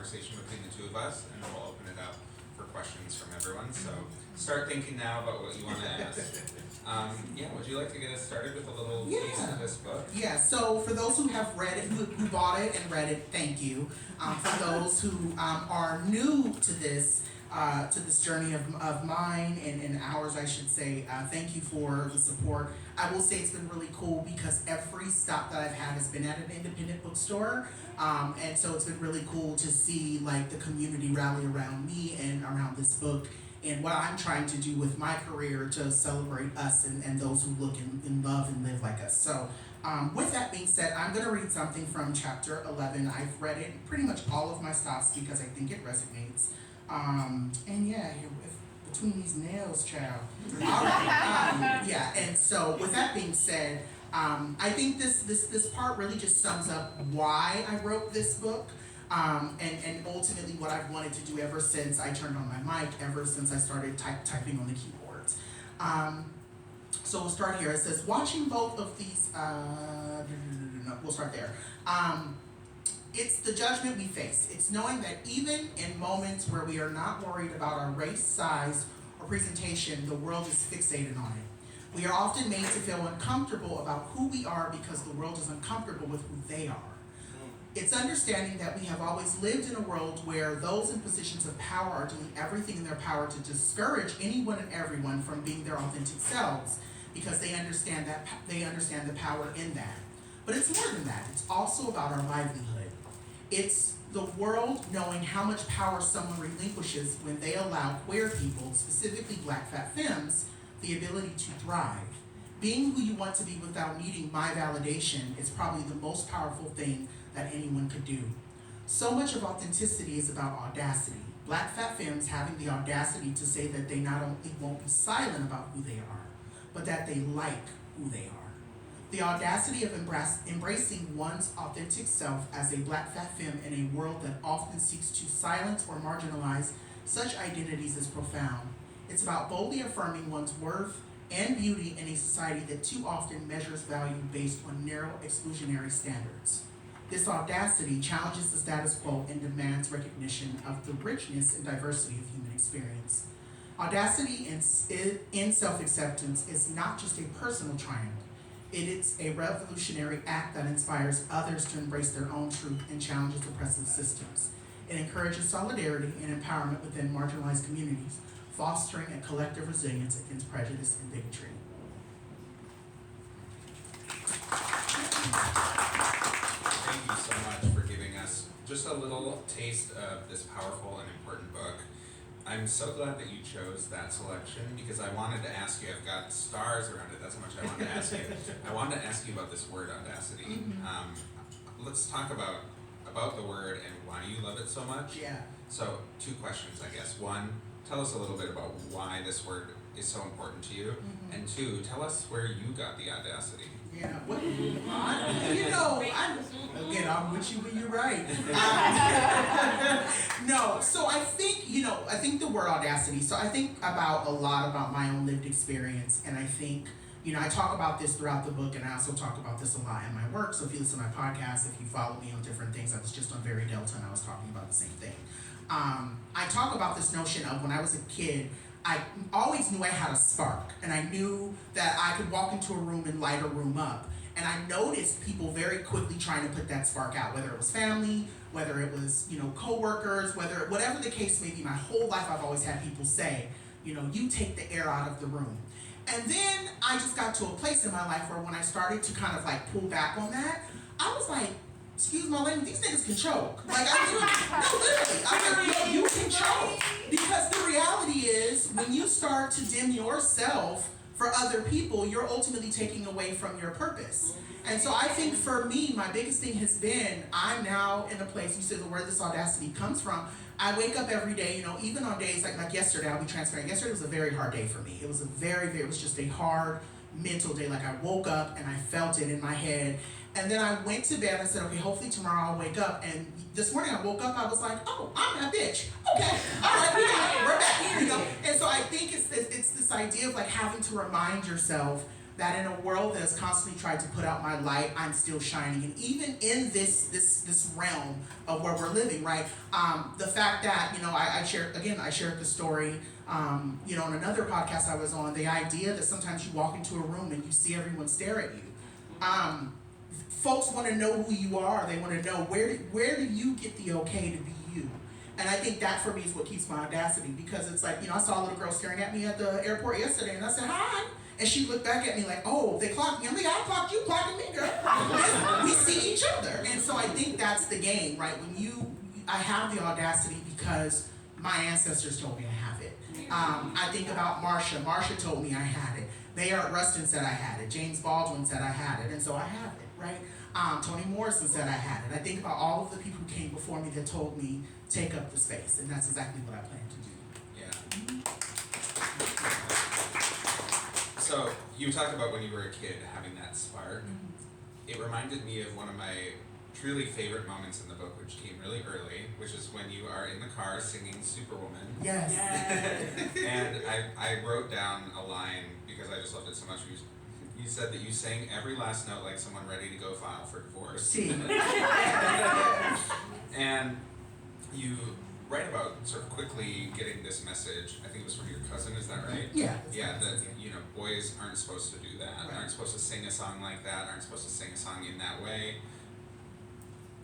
conversation between the two of us, and then we'll open it up for questions from everyone. So start thinking now about what you want to ask. Would you like to get us started with a little piece of this book? Yeah, so for those who have read it, who bought it and read it, thank you. For those who are new to this journey of mine and ours, I should say, thank you for the support. I will say it's been really cool because every stop that I've had has been at an independent bookstore, and so it's been really cool to see like the community rally around me and around this book and what I'm trying to do with my career to celebrate us and those who look and love and live like us. So with that being said, I'm going to read something from chapter 11. I've read it pretty much all of my stops because I think it resonates. Between these nails, child. All right. And so with that being said, I think this part really just sums up why I wrote this book, and ultimately what I've wanted to do ever since I turned on my mic, ever since I started typing on the keyboards. So we'll start here. It says, watching both of these, we'll start there. It's the judgment we face. It's knowing that even in moments where we are not worried about our race, size, or presentation, the world is fixated on it. We are often made to feel uncomfortable about who we are because the world is uncomfortable with who they are. It's understanding that we have always lived in a world where those in positions of power are doing everything in their power to discourage anyone and everyone from being their authentic selves because they understand the power in that. But it's more than that. It's also about our livelihood. It's the world knowing how much power someone relinquishes when they allow queer people, specifically Black fat femmes, the ability to thrive. Being who you want to be without needing my validation is probably the most powerful thing that anyone could do. So much of authenticity is about audacity. Black fat femmes having the audacity to say that they not only won't be silent about who they are, but that they like who they are. The audacity of embracing one's authentic self as a Black fat femme in a world that often seeks to silence or marginalize such identities is profound. It's about boldly affirming one's worth and beauty in a society that too often measures value based on narrow exclusionary standards. This audacity challenges the status quo and demands recognition of the richness and diversity of human experience. Audacity in self-acceptance is not just a personal triumph. It is a revolutionary act that inspires others to embrace their own truth and challenges oppressive systems. It encourages solidarity and empowerment within marginalized communities, fostering a collective resilience against prejudice and bigotry. Thank you so much for giving us just a little taste of this powerful and important book. I'm so glad that you chose that selection because I wanted to ask you, I've got stars around it, that's how much I wanted to ask you. I wanted to ask you about this word audacity. Mm-hmm. Let's talk about the word and why you love it so much. Yeah. So 2 questions, I guess. 1, tell us a little bit about why this word is so important to you. Mm-hmm. And 2, tell us where you got the audacity. Yeah, I'm with you when you're right. No, so I think the word audacity, so I think a lot about my own lived experience, and I think, I talk about this throughout the book, and I also talk about this a lot in my work, so if you listen to my podcast, if you follow me on different things, I was just on Very Delta, and I was talking about the same thing. I talk about this notion of when I was a kid, I always knew I had a spark, and I knew that I could walk into a room and light a room up. And I noticed people very quickly trying to put that spark out, whether it was family, whether it was, coworkers, whatever the case may be. My whole life I've always had people say, you take the air out of the room. And then I just got to a place in my life where when I started to kind of like pull back on that, I was like, excuse my language, these niggas can choke. Like, literally. I'm like, you can choke. Because the reality is, when you start to dim yourself for other people, you're ultimately taking away from your purpose. And so I think for me, my biggest thing has been, I'm now in a place, you said where this audacity comes from. I wake up every day, even on days like yesterday, I'll be transparent. Yesterday was a very hard day for me. It was it was just a hard mental day. Like I woke up and I felt it in my head. And then I went to bed and I said, okay, hopefully tomorrow I'll wake up. And this morning I woke up, I was like, oh, I'm that bitch. Okay, all right, we're back here, And so I think it's this idea of like having to remind yourself that in a world that has constantly tried to put out my light, I'm still shining. And even in this realm of where we're living, right? The fact that, I shared the story, on another podcast I was on, the idea that sometimes you walk into a room and you see everyone stare at you. Folks want to know who you are. They want to know where do you get the okay to be you? And I think that for me is what keeps my audacity, because it's like, I saw a little girl staring at me at the airport yesterday, and I said, hi. And she looked back at me like, oh, they clocked me. I'm like, I clocked you, clocking me, girl. We see each other. And so I think that's the game, right? I have the audacity because my ancestors told me I have it. I think about Marsha. Marsha told me I had it. Bayard Rustin said I had it. James Baldwin said I had it. And so I have it, right? Toni Morrison said I had it. I think about all of the people who came before me that told me, take up the space. And that's exactly what I plan to do. Yeah. So you talked about when you were a kid having that spark. It reminded me of one of my truly favorite moments in the book, which came really early, which is when you are in the car singing Superwoman. Yes. And I wrote down a line because I just loved it so much. You said that you sang every last note like someone ready to go file for divorce. And you write about sort of quickly getting this message. I think it was from your cousin, is that right? Yeah. Yeah, that boys aren't supposed to do that. Right. Aren't supposed to sing a song like that. Aren't supposed to sing a song in that way.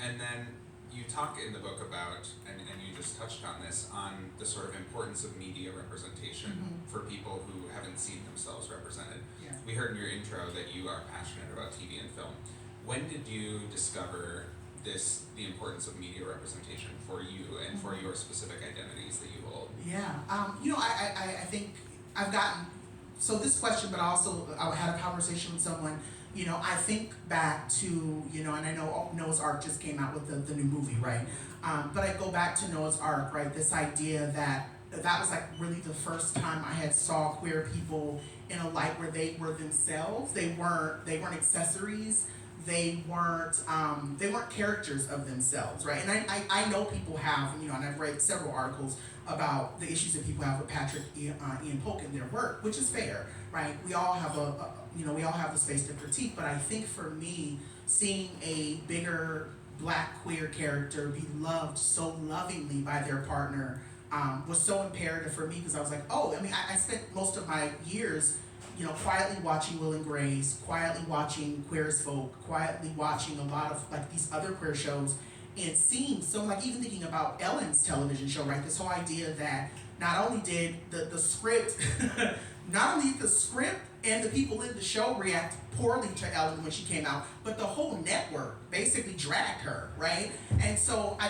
And then you talk in the book about, and you just touched on this, on the sort of importance of media representation for people who haven't seen themselves represented. Yeah. We heard in your intro that you are passionate about TV and film. When did you discover the importance of media representation for you and for your specific identities that you hold? Yeah, I think I've gotten, so this question, but also I had a conversation with someone, I think back to, and I know Noah's Ark just came out with the new movie, right? But I go back to Noah's Ark, right? This idea that was like really the first time I had saw queer people in a light where they were themselves. They weren't accessories. They weren't characters of themselves, right? And I know people have, and I've read several articles about the issues that people have with Patrick Ian Polk in their work, which is fair, right? We all have we all have the space to critique, but I think for me, seeing a bigger Black queer character be loved so lovingly by their partner was so imperative for me, because I was like, I spent most of my years quietly watching Will and Grace, quietly watching Queer as Folk, quietly watching a lot of like these other queer shows, and seeing, so like even thinking about Ellen's television show, right? This whole idea that not only did the script, not only the script and the people in the show react poorly to Ellen when she came out, but the whole network basically dragged her, right? And so I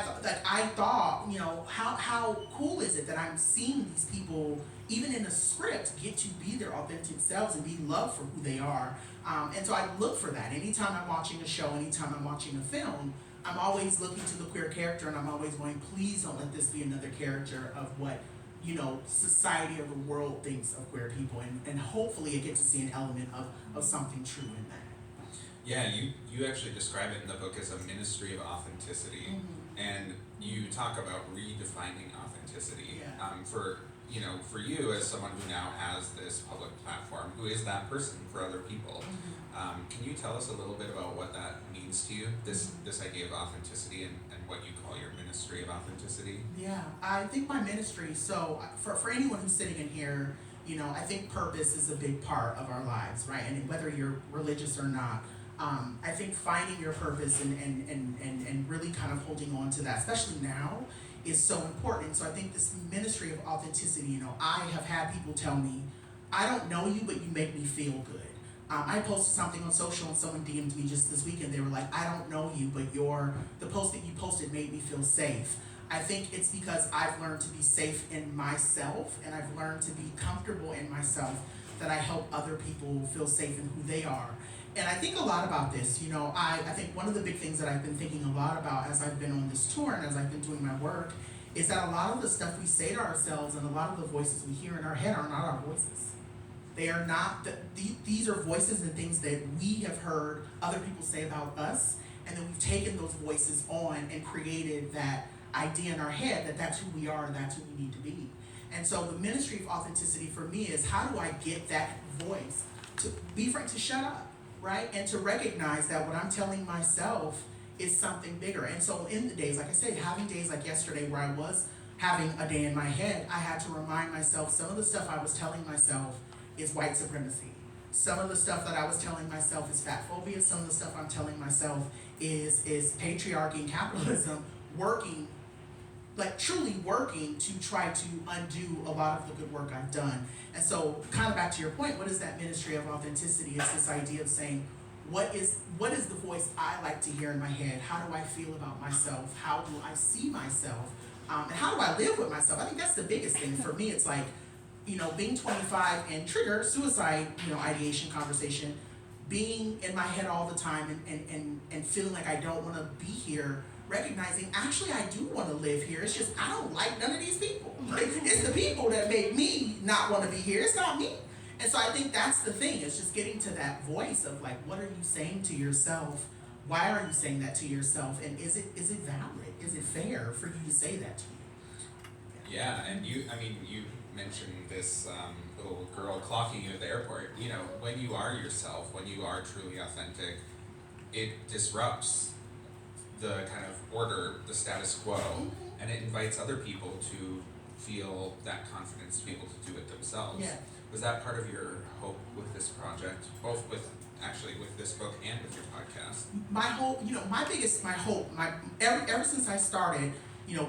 thought, how cool is it that I'm seeing these people, even in a script, get to be their authentic selves and be loved for who they are. And so I look for that. Anytime I'm watching a show, anytime I'm watching a film, I'm always looking to the queer character, and I'm always going, please don't let this be another character of what society or the world thinks of queer people, and hopefully I get to see an element of something true in that. Yeah, you actually describe it in the book as a ministry of authenticity, and you talk about redefining authenticity. For you as someone who now has this public platform, who is that person for other people. Can you tell us a little bit about what that means to you, this idea of authenticity and what you call your ministry of authenticity? Yeah, I think my ministry, so for anyone who's sitting in here, I think purpose is a big part of our lives, right? And whether you're religious or not, I think finding your purpose and really kind of holding on to that, especially now, is so important. So I think this ministry of authenticity, I have had people tell me, I don't know you, but you make me feel good. I posted something on social and someone DM'd me just this weekend. They were like, I don't know you, but the post that you posted made me feel safe. I think it's because I've learned to be safe in myself, and I've learned to be comfortable in myself, that I help other people feel safe in who they are. And I think a lot about this, I think one of the big things that I've been thinking a lot about as I've been on this tour and as I've been doing my work is that a lot of the stuff we say to ourselves and a lot of the voices we hear in our head are not our voices. They are not, these are voices and things that we have heard other people say about us, and then we've taken those voices on and created that idea in our head that that's who we are and that's who we need to be. And so the ministry of authenticity for me is, how do I get that voice to shut up, right? And to recognize that what I'm telling myself is something bigger. And so in the days, like I said, having days like yesterday where I was having a day in my head, I had to remind myself some of the stuff I was telling myself is white supremacy. Some of the stuff that I was telling myself is fat phobia. Some of the stuff I'm telling myself is patriarchy and capitalism working, like truly working to try to undo a lot of the good work I've done. And so kind of back to your point, what is that ministry of authenticity? It's this idea of saying, what is the voice I like to hear in my head? How do I feel about myself? How do I see myself? And how do I live with myself? I think that's the biggest thing for me. It's like, being 25 and trigger suicide, ideation conversation, being in my head all the time and feeling like I don't want to be here, recognizing actually I do want to live here. It's just I don't like none of these people. It's the people that make me not want to be here. It's not me. And so I think that's the thing. It's just getting to that voice of like, what are you saying to yourself? Why are you saying that to yourself? And is it valid? Is it fair for you to say that to you? Yeah, and you mentioned this little girl clocking you at the airport. When you are yourself, when you are truly authentic, it disrupts the kind of order, the status quo, and it invites other people to feel that confidence to be able to do it themselves. Yeah. Was that part of your hope with this project, both with this book and with your podcast? My hope, ever since I started,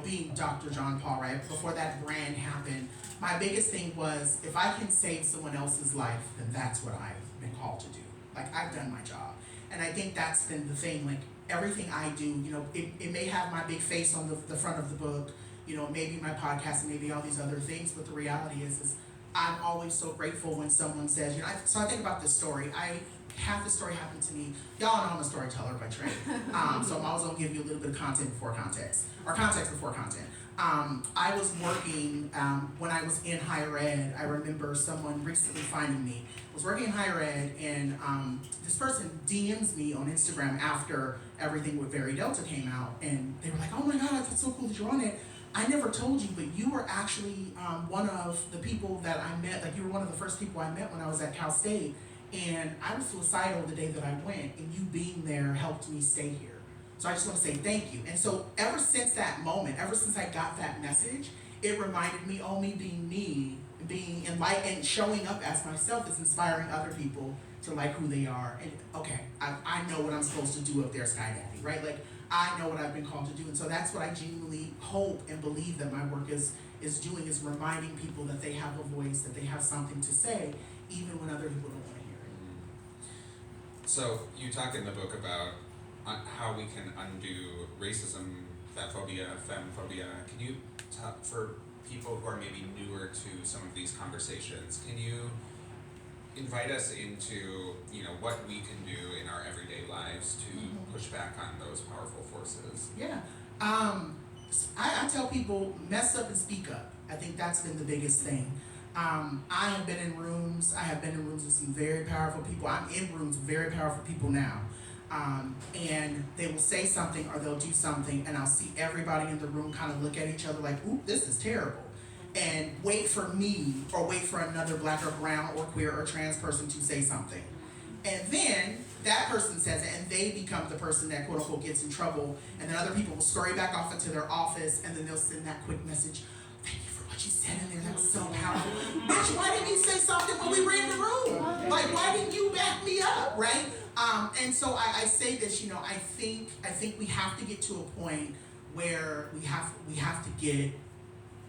being Dr. John Paul, right, before that brand happened, my biggest thing was, if I can save someone else's life, then that's what I've been called to do. Like, I've done my job. And I think that's been the thing, like, everything I do, it may have my big face on the front of the book, maybe my podcast and maybe all these other things, but the reality is I'm always so grateful when someone says, so I think about this story. I had this story happen to me. Y'all know I'm a storyteller by trade. So I'm always gonna give you a little bit of content before context, or context before content. I was working, when I was in higher ed, I remember someone recently finding me. I was working in higher ed, and this person DMs me on Instagram after everything with Very Delta came out, and they were like, oh my God, that's so cool that you're on it. I never told you, but you were actually one of the people that I met, like you were one of the first people I met when I was at Cal State, and I was suicidal the day that I went, and you being there helped me stay here. So I just want to say thank you. And so ever since that moment, ever since I got that message, it reminded me, me, being enlightened and showing up as myself is inspiring other people to like who they are. And okay, I know what I'm supposed to do up there, Sky Daddy, right? Like, I know what I've been called to do. And so that's what I genuinely hope and believe that my work is doing, is reminding people that they have a voice, that they have something to say, even when other people don't want to hear it. So you talk in the book about how we can undo racism, fatphobia, femmephobia. Can you talk, for people who are maybe newer to some of these conversations, can you invite us into what we can do in our everyday lives to push back on those powerful forces? Yeah. I tell people, mess up and speak up. I think that's been the biggest thing. I have been in rooms with some very powerful people. I'm in rooms with very powerful people now. And they will say something or they'll do something, and I'll see everybody in the room kind of look at each other like, ooh, this is terrible. And wait for me or wait for another black or brown or queer or trans person to say something. And then that person says it, and they become the person that quote unquote gets in trouble, and then other people will scurry back off into their office, and then they'll send that quick message, thank you for what you said in there, that was so powerful. Bitch, why didn't you say something when we were in the room? Like, why didn't you back me up, right? And so I say this, I think we have to get to a point where we have to get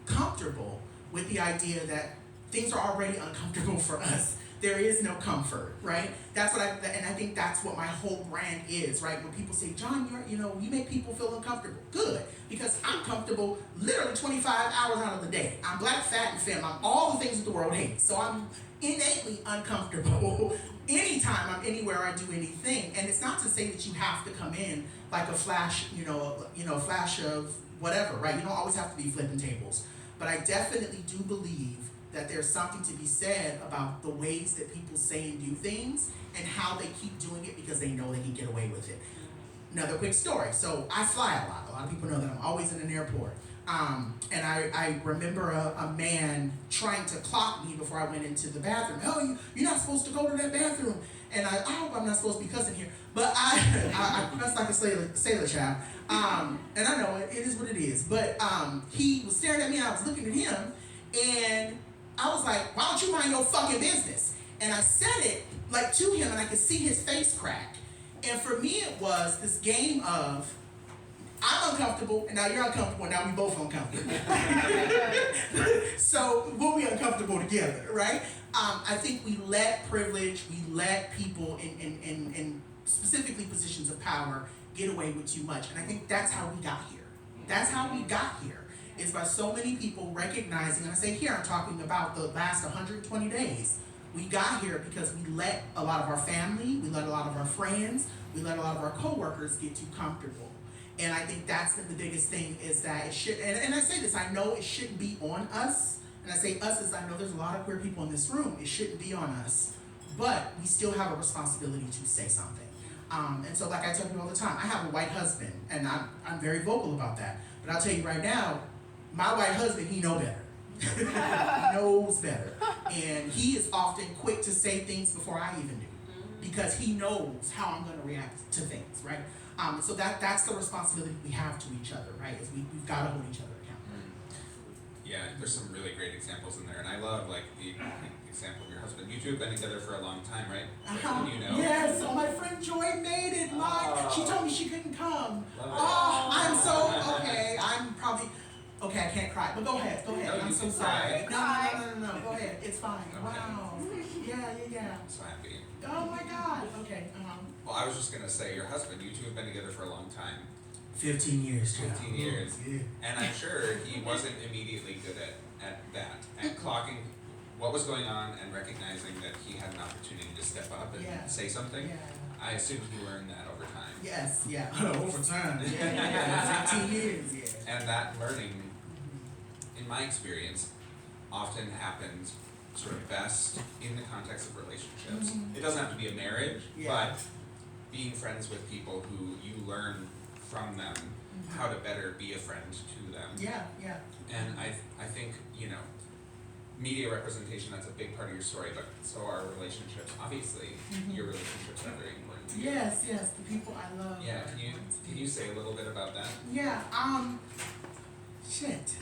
comfortable with the idea that things are already uncomfortable for us. There is no comfort, right? That's what and I think that's what my whole brand is, right? When people say, John, you make people feel uncomfortable. Good, because I'm comfortable literally 25 hours out of the day. I'm black, fat, and femme. I'm all the things that the world hates. So I'm innately uncomfortable anytime I'm anywhere I do anything. And it's not to say that you have to come in like a flash, flash of whatever, right? You don't always have to be flipping tables. But I definitely do believe that there's something to be said about the ways that people say and do things and how they keep doing it because they know they can get away with it. Another quick story. So I fly a lot. A lot of people know that I'm always in an airport. And I remember a man trying to clock me before I went into the bathroom. Oh, you're not supposed to go to that bathroom. And I hope I'm not supposed to be cussing here. But I cuss like a sailor child. And I know it is what it is. But he was staring at me and I was looking at him. And I was like, why don't you mind your fucking business? And I said it like to him and I could see his face crack. And for me it was this game of, I'm uncomfortable, and now you're uncomfortable, and now we both uncomfortable. So we'll be uncomfortable together, right? I think we let privilege, we let people in specifically positions of power get away with too much. And I think that's how we got here. That's how we got here, is by so many people recognizing, and I say here, I'm talking about the last 120 days. We got here because we let a lot of our family, we let a lot of our friends, we let a lot of our coworkers get too comfortable. And I think that's the biggest thing, is that it should, and I say this, I know it shouldn't be on us, and I say us as I know there's a lot of queer people in this room, it shouldn't be on us, but we still have a responsibility to say something. And so like I tell people all the time, I have a white husband, and I'm very vocal about that, but I'll tell you right now, my white husband, he knows better. He knows better. And he is often quick to say things before I even do, because he knows how I'm going to react to things, right? So that's the responsibility we have to each other, right? Is we've got to hold each other accountable. Yeah, there's some really great examples in there, and I love like the example of your husband. You two have been together for a long time, right? You know. Yes. So my friend Joy made it live. She told me she couldn't come. Oh, I'm so okay. I'm probably okay. I can't cry, but go ahead. Go ahead. No, I'm so sorry. No. Go ahead. It's fine. Okay. Wow. Yeah. I'm so happy. Oh my God. Okay. Well, I was just gonna say, your husband, you two have been together for a long time. 15 years. 15 years. Yeah. And I'm sure he wasn't immediately good at that, at clocking what was going on and recognizing that he had an opportunity to step up and say something. Yeah. I assume he learned that over time. Yes. Yeah. Over time. Yeah. 15 years. Yeah. And that learning, in my experience, often happens sort of best in the context of relationships. Mm-hmm. It doesn't have to be a marriage, Yeah. but being friends with people who you learn from them how to better be a friend to them. Yeah. And I think, media representation, that's a big part of your story, but so are relationships. Obviously, your relationships are very important to you. Yes, the people I love. Yeah, can you say a little bit about that? Yeah, shit.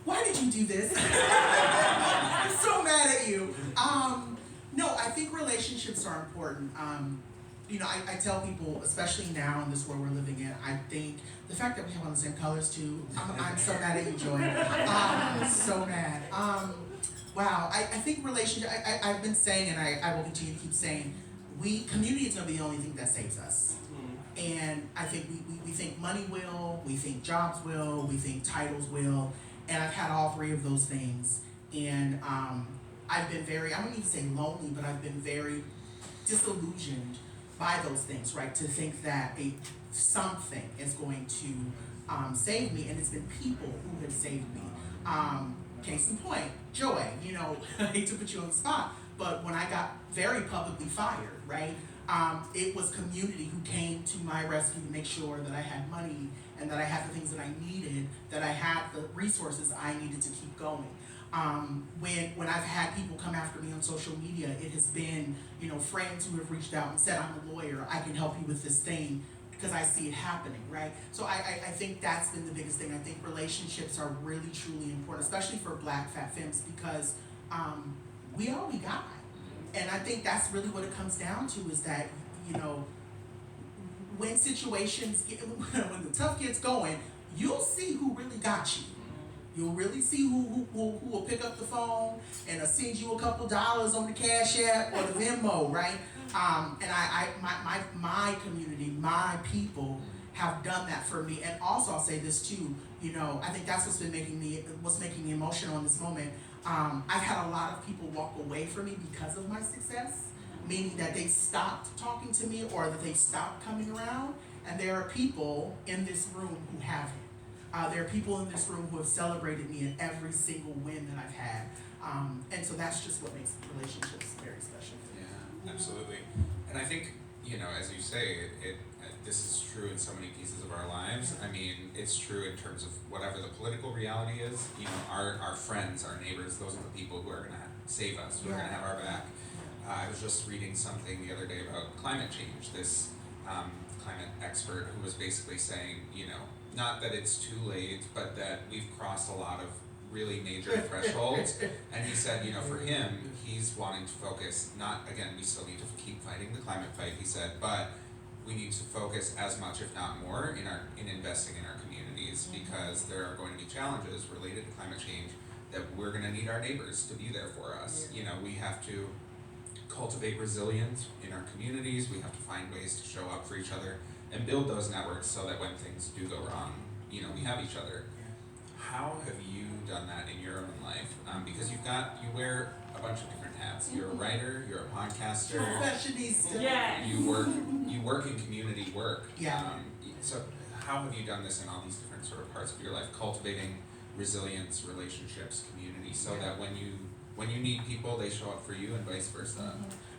Why did you do this? I'm so mad at you. No, I think relationships are important. I tell people, especially now in this world we're living in, I think the fact that we have on the same colors too, I'm so mad at you, Joy. So mad. Wow, I think I've been saying, and I will continue to keep saying, community is going to be the only thing that saves us. And I think we think money will, we think jobs will, we think titles will, and I've had all three of those things. And I've been very, I wouldn't even say lonely, but I've been very disillusioned by those things, right? To think that something is going to save me, and it's been people who have saved me. Case in point, Joy, I hate to put you on the spot, but when I got very publicly fired, right? It was community who came to my rescue to make sure that I had money and that I had the things that I needed, that I had the resources I needed to keep going. When I've had people come after me on social media, it has been, friends who have reached out and said, I'm a lawyer, I can help you with this thing, because I see it happening, right? So I think that's been the biggest thing. I think relationships are really, truly important, especially for Black fat femmes, because we all we got. And I think that's really what it comes down to, is that, when situations get, when the tough gets going, you'll see who really got you. You'll really see who will pick up the phone and send you a couple dollars on the Cash App or the Venmo, right? And my community, my people have done that for me. And also, I'll say this too, I think that's what's making me emotional in this moment. I've had a lot of people walk away from me because of my success, meaning that they stopped talking to me or that they stopped coming around. And there are people in this room who haven't. There are people in this room who have celebrated me in every single win that I've had. And so that's just what makes relationships very special. Yeah, absolutely. And I think, as you say, it this is true in so many pieces of our lives. I mean, it's true in terms of whatever the political reality is. You know, our friends, our neighbors, those are the people who are going to save us, who are going to have our back. I was just reading something the other day about climate change. This climate expert who was basically saying, you know, not that it's too late, but that we've crossed a lot of really major thresholds. And he said, you know, for him, he's wanting to focus, not, again, we still need to keep fighting the climate fight, he said, but we need to focus as much, if not more, in investing in our communities, because there are going to be challenges related to climate change that we're going to need our neighbors to be there for us. You know, we have to cultivate resilience in our communities, we have to find ways to show up for each other and build those networks so that when things do go wrong, you know, we have each other. How have you done that in your own life? Because you wear a bunch of different hats. You're a writer, you're a podcaster, Fashionista. Yes. you work in community work. Yeah. So how have you done this in all these different sort of parts of your life, cultivating resilience, relationships, community, so that when you need people, they show up for you and vice versa?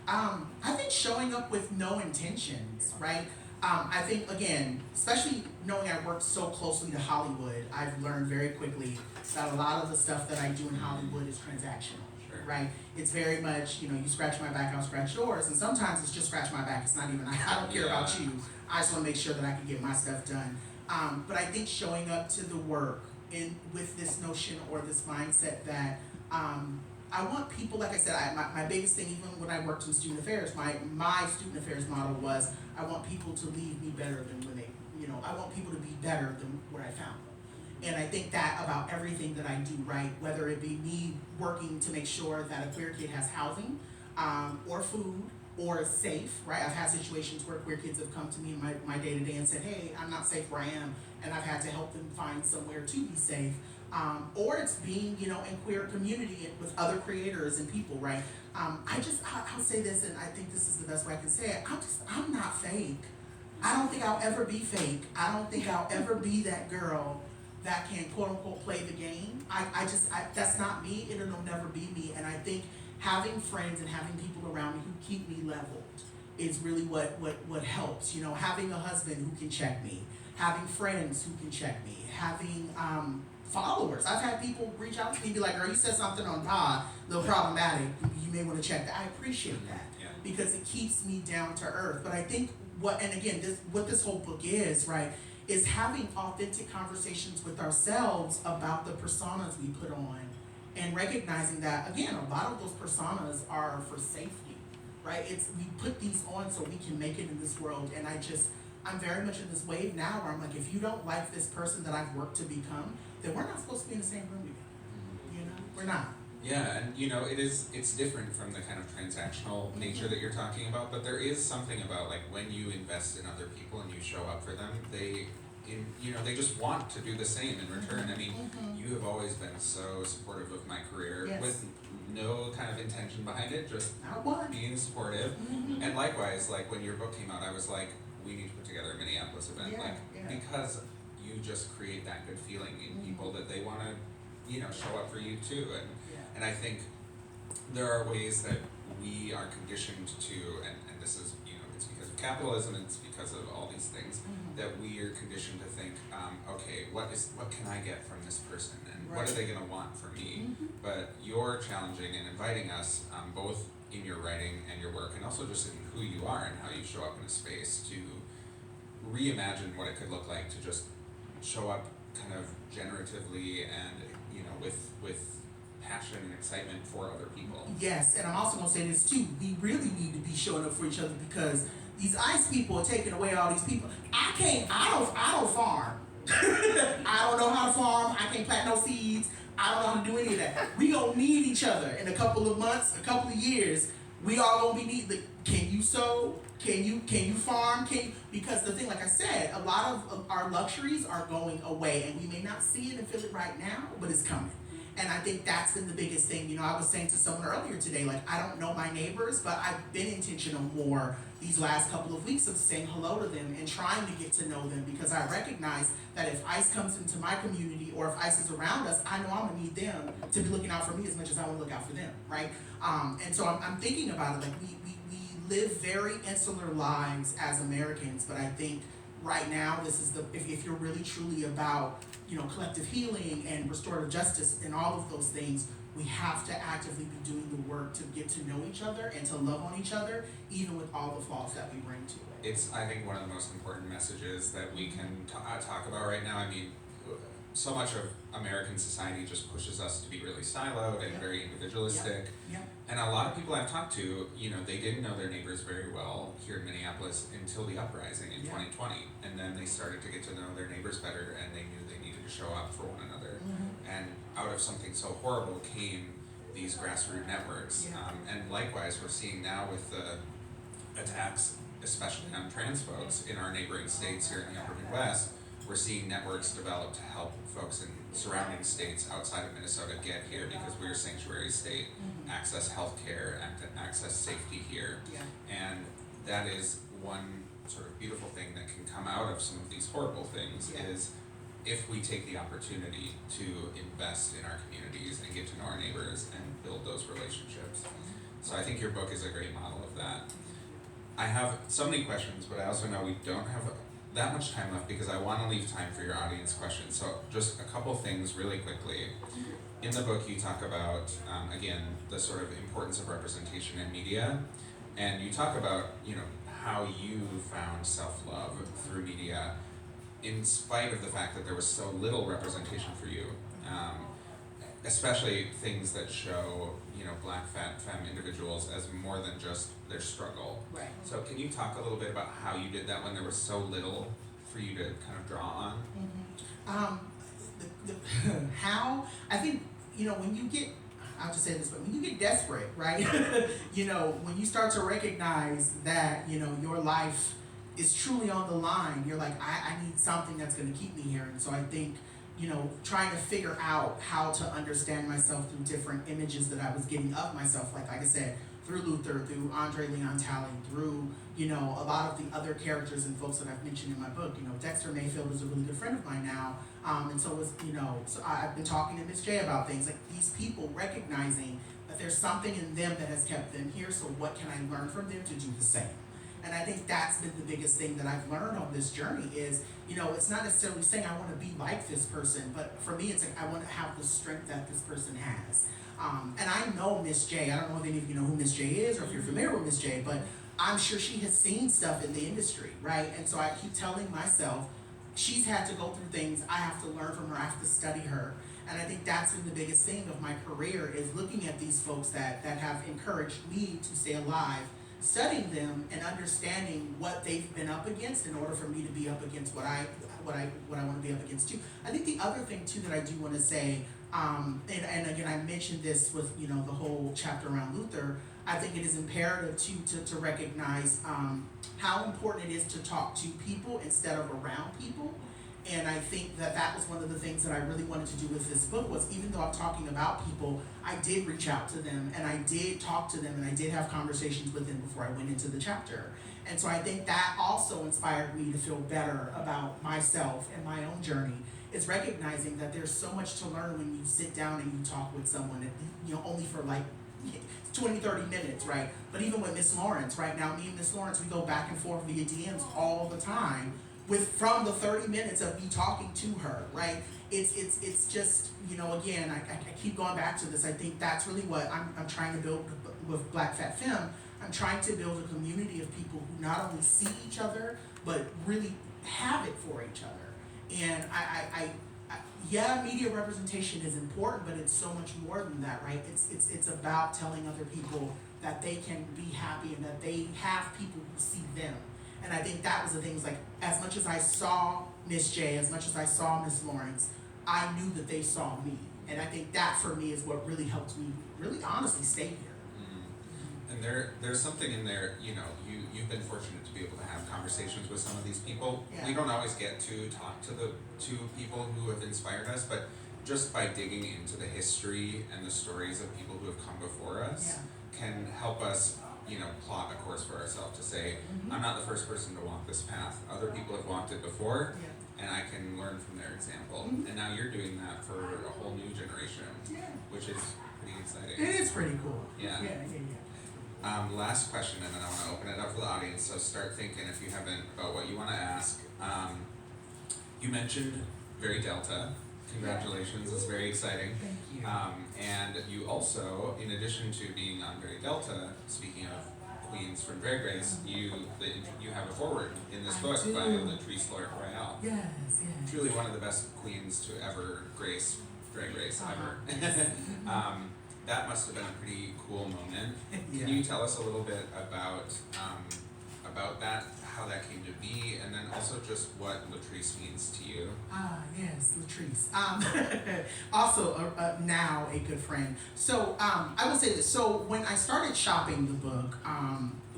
I think showing up with no intentions, right? I think, again, especially knowing I worked so closely to Hollywood, I've learned very quickly that a lot of the stuff that I do in Hollywood is transactional, right? It's very much, you know, you scratch my back, I'll scratch yours, and sometimes it's just scratch my back. It's not even, I don't care about you. I just want to make sure that I can get my stuff done. But I think showing up to the work with this notion or this mindset that I want people, like I said, my biggest thing, even when I worked in student affairs, my student affairs model was I want people to leave me better than when they, you know, I want people to be better than where I found them. And I think that about everything that I do, right? Whether it be me working to make sure that a queer kid has housing, or food, or is safe, right? I've had situations where queer kids have come to me in my day-to-day and said, hey, I'm not safe where I am, and I've had to help them find somewhere to be safe. Or it's being, you know, in queer community with other creators and people, right? I'll say this, and I think this is the best way I can say it. I'm not fake. I don't think I'll ever be fake. I don't think I'll ever be that girl that can quote unquote play the game. That's not me, and it'll never be me. And I think having friends and having people around me who keep me leveled is really what helps. You know, having a husband who can check me, having friends who can check me, having followers. I've had people reach out to me and be like, girl, you said something on pod, a little problematic, you may want to check that. I appreciate that because it keeps me down to earth. But I think what this whole book is, right, is having authentic conversations with ourselves about the personas we put on and recognizing that, again, a lot of those personas are for safety, right? We put these on so we can make it in this world. And I'm very much in this wave now where I'm like, if you don't like this person that I've worked to become, then we're not supposed to be in the same room together. You know, we're not. Yeah, and you know, it's different from the kind of transactional nature that you're talking about, but there is something about like when you invest in other people and you show up for them, they just want to do the same in return. I mean, you have always been so supportive of my career with no kind of intention behind it, just being supportive. And likewise, like when your book came out, I was like, we need to put together a Minneapolis event, because you just create that good feeling in people that they want to, you know, show up for you too. And I think there are ways that we are conditioned to, and this is, you know, it's because of capitalism, it's because of all these things, that we are conditioned to think, okay, what can I get from this person, and what are they going to want from me? But you're challenging and inviting us, both in your writing and your work, and also just in who you are and how you show up in a space, to reimagine what it could look like to just show up kind of generatively and, you know, with passion and excitement for other people. Yes, and I'm also gonna say this too. We really need to be showing up for each other because these ICE people are taking away all these people. I don't farm. I don't know how to farm. I can't plant no seeds. I don't know how to do any of that. We gonna need each other in a couple of months, a couple of years. We all gonna be need. Can you sew? Can you farm? Because the thing, like I said, a lot of our luxuries are going away, and we may not see it and feel it right now, but it's coming. And I think that's been the biggest thing. You know, I was saying to someone earlier today, like, I don't know my neighbors, but I've been intentional more these last couple of weeks of saying hello to them and trying to get to know them, because I recognize that if ICE comes into my community or if ICE is around us, I know I'm gonna need them to be looking out for me as much as I want to look out for them, right? And so I'm thinking about it, like we live very insular lives as Americans, but I think right now this is if you're really truly about, collective healing and restorative justice and all of those things, we have to actively be doing the work to get to know each other and to love on each other, even with all the flaws that we bring to it. It's, I think, one of the most important messages that we can talk about right now. I mean, so much of American society just pushes us to be really siloed and very individualistic. And a lot of people I've talked to, they didn't know their neighbors very well here in Minneapolis until the uprising in 2020. And then they started to get to know their neighbors better, and they knew they needed to show up for one another. And out of something so horrible came these grassroots networks. And likewise, we're seeing now with the attacks, especially on trans folks in our neighboring states here in the upper Midwest, we're seeing networks develop to help folks in surrounding states outside of Minnesota get here because we're a sanctuary state, access healthcare, access safety here. And that is one sort of beautiful thing that can come out of some of these horrible things is if we take the opportunity to invest in our communities and get to know our neighbors and build those relationships. So I think your book is a great model of that. I have so many questions, but I also know we don't have that much time left because I want to leave time for your audience questions. So just a couple things really quickly. In the book you talk about, again, the sort of importance of representation in media, and you talk about, how you found self-love through media in spite of the fact that there was so little representation for you, especially things that show, Black femme individuals as more than just their struggle. Right. So can you talk a little bit about how you did that when there was so little for you to kind of draw on? How, I think, when you get, I'll just say this, but when you get desperate, right? When you start to recognize that, your life is truly on the line, you're like, I need something that's going to keep me here. And so I think, trying to figure out how to understand myself through different images that I was getting of myself, like I said, through Luther, through Andre Leon Talley, through, a lot of the other characters and folks that I've mentioned in my book. Dexter Mayfield is a really good friend of mine now, and so was, so I've been talking to Miss J about things, like these people recognizing that there's something in them that has kept them here, so what can I learn from them to do the same? And I think that's been the biggest thing that I've learned on this journey is, it's not necessarily saying I want to be like this person, but for me, it's like I want to have the strength that this person has. And I know Miss J. I don't know if any of you know who Miss J is or if you're familiar with Miss J, but I'm sure she has seen stuff in the industry, right? And so I keep telling myself, she's had to go through things. I have to learn from her. I have to study her. And I think that's been the biggest thing of my career is looking at these folks that have encouraged me to stay alive, studying them and understanding what they've been up against in order for me to be up against what I want to be up against too. I think the other thing too that I do want to say, and again I mentioned this with the whole chapter around Luther, I think it is imperative to recognize how important it is to talk to people instead of around people. And I think that was one of the things that I really wanted to do with this book was even though I'm talking about people, I did reach out to them and I did talk to them and I did have conversations with them before I went into the chapter. And so I think that also inspired me to feel better about myself and my own journey. Is recognizing that there's so much to learn when you sit down and you talk with someone, only for like 20, 30 minutes, right? But even with Miss Lawrence, right now, me and Miss Lawrence, we go back and forth via DMs all the time from the 30 minutes of me talking to her, right? It's just, again, I keep going back to this. I think that's really what I'm trying to build with Black Fat Femme. I'm trying to build a community of people who not only see each other, but really have it for each other. And yeah, media representation is important, but it's so much more than that, right? It's about telling other people that they can be happy and that they have people who see them. And I think that was the things, like, as much as I saw Miss J, as much as I saw Miss Lawrence, I knew that they saw me. And I think that, for me, is what really helped me really honestly stay here. And there's something in there, you've been fortunate to be able to have conversations with some of these people. Yeah. We don't always get to talk to the two people who have inspired us, but just by digging into the history and the stories of people who have come before us can help us, plot a course for ourselves to say, I'm not the first person to walk this path. Other people have walked it before, and I can learn from their example. And now you're doing that for a whole new generation, which is pretty exciting. It is pretty cool. Yeah. Last question, and then I want to open it up for the audience. So start thinking if you haven't about what you want to ask. You mentioned Very Delta. Congratulations, it's very exciting. Thank you. And you also, in addition to being on Very Delta, speaking of queens from Drag Race, you have a foreword in this book by Latrice Royale. Yes, yes. Truly one of the best queens to ever grace Drag Race ever. Yes. That must have been a pretty cool moment. Yeah. Can you tell us a little bit about that, how that came to be, and then also just what Latrice means to you? Yes, Latrice. Also, now a good friend. So, I will say this. So, when I started shopping the book,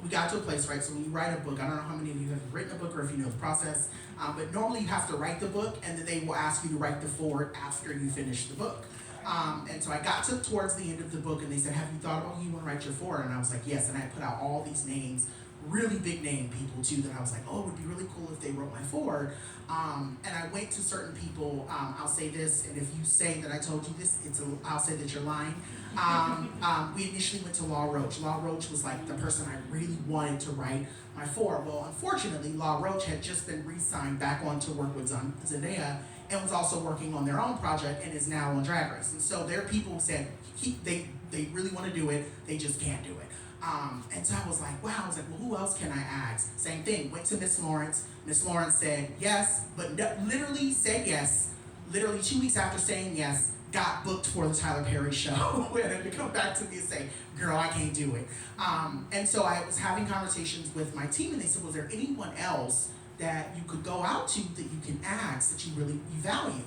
we got to a place, right? So, when you write a book, I don't know how many of you have written a book or if you know the process, but normally you have to write the book, and then they will ask you to write the foreword after you finish the book. And so I got towards the end of the book, and they said, "Have you thought about who you want to write your foreword?" And I was like, "Yes." And I put out all these names, really big name people too, that I was like, "Oh, it would be really cool if they wrote my foreword." And I went to certain people. I'll say this, and if you say that I told you this, I'll say that you're lying. We initially went to Law Roach. Law Roach was like the person I really wanted to write my foreword. Well, unfortunately, Law Roach had just been re-signed back on to work with Zendaya, and was also working on their own project and is now on Drag Race. And so their people said they really want to do it, they just can't do it. And so I was like, wow, I was like, well, who else can I ask? Same thing, went to Miss Lawrence. Miss Lawrence said yes, but literally said yes. Literally 2 weeks after saying yes, got booked for the Tyler Perry show. And then to come back to me and say, girl, I can't do it. And so I was having conversations with my team, and they said, was there anyone else that you could go out to that you can ask that you value?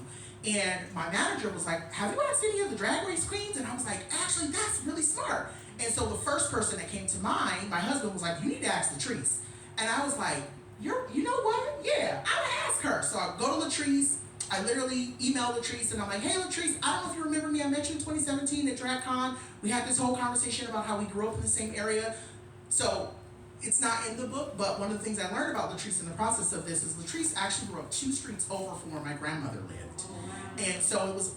And my manager was like, have you asked any of the Drag Race queens? And I was like, actually, that's really smart. And so the first person that came to mind, my husband was like, you need to ask Latrice. And I was like, you know what? Yeah, I'm gonna ask her. So I go to Latrice. I literally emailed Latrice, and I'm like, hey, Latrice, I don't know if you remember me. I met you in 2017 at DragCon. We had this whole conversation about how we grew up in the same area. So it's not in the book, but one of the things I learned about Latrice in the process of this is Latrice actually grew up 2 streets over from where my grandmother lived. And so it was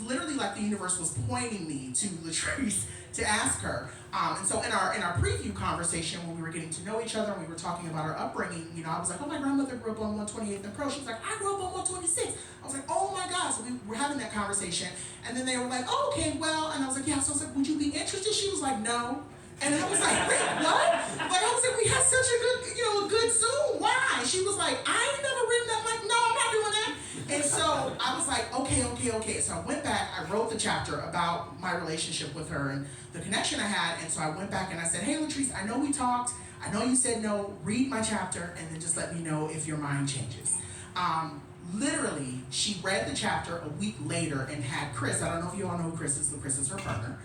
literally like the universe was pointing me to Latrice to ask her. And so in our preview conversation, when we were getting to know each other and we were talking about our upbringing, I was like, oh, my grandmother grew up on 128th and Pro. She was like, I grew up on 126. I was like, oh my gosh. So we were having that conversation. And then they were like, oh, okay, well, and I was like, yeah. So I was like, would you be interested? She was like, no. And I was like, wait, what? Like, I was like, we had such a good Zoom. Why? She was like, I ain't never written that. I'm like, no, I'm not doing that. And so I was like, okay. So I went back, I wrote the chapter about my relationship with her and the connection I had. And so I went back and I said, hey, Latrice, I know we talked. I know you said no. Read my chapter and then just let me know if your mind changes. Literally, she read the chapter a week later and had Chris, I don't know if you all know who Chris is, but Chris is her partner.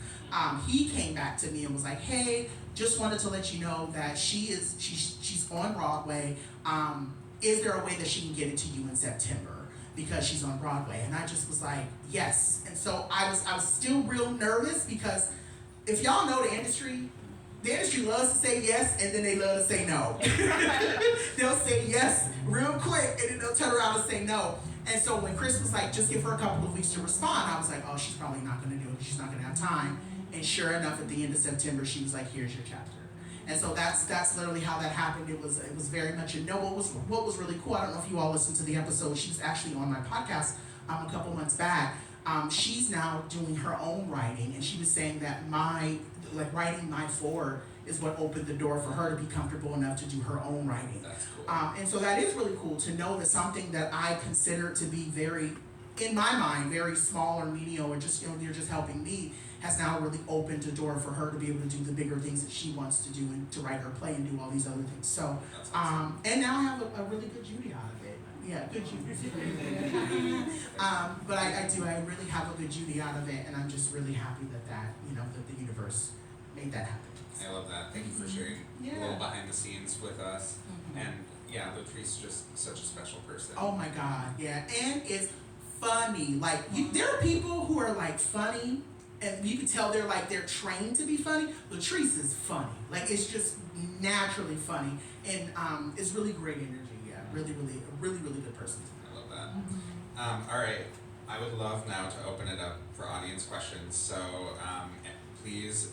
He came back to me and was like, hey, just wanted to let you know that she's on Broadway. Is there a way that she can get it to you in September? Because she's on Broadway. And I just was like, yes. And so I was still real nervous because if y'all know the industry loves to say yes and then they love to say no. They'll say yes real quick and then they'll turn around and say no. And so when Chris was like, just give her a couple of weeks to respond, I was like, oh, she's probably not going to do it because she's not going to have time. And sure enough, at the end of September, she was like, here's your chapter. And so that's literally how that happened. It was very much a no. What was really cool, I don't know if you all listened to the episode, she was actually on my podcast a couple months back. She's now doing her own writing, and she was saying that writing my foreword is what opened the door for her to be comfortable enough to do her own writing. That's cool. And so that is really cool to know that something that I consider to be very, in my mind, very small or medium, or just, you're just helping me, has now really opened a door for her to be able to do the bigger things that she wants to do and to write her play and do all these other things. So, awesome. And now I have a really good Judy out of it. Yeah, good Judy. But I really have a good Judy out of it, and I'm just really happy that the universe made that happen. I love that. Thank you for sharing a little behind the scenes with us. Mm-hmm. And yeah, Latrice is just such a special person. Oh my God, yeah. And it's funny. Like, there are people who are like funny, and you can tell they're trained to be funny. Latrice is funny. Like, it's just naturally funny. And it's really great energy. Yeah, really, really good person. I love that. Mm-hmm. All right. I would love now to open it up for audience questions. So please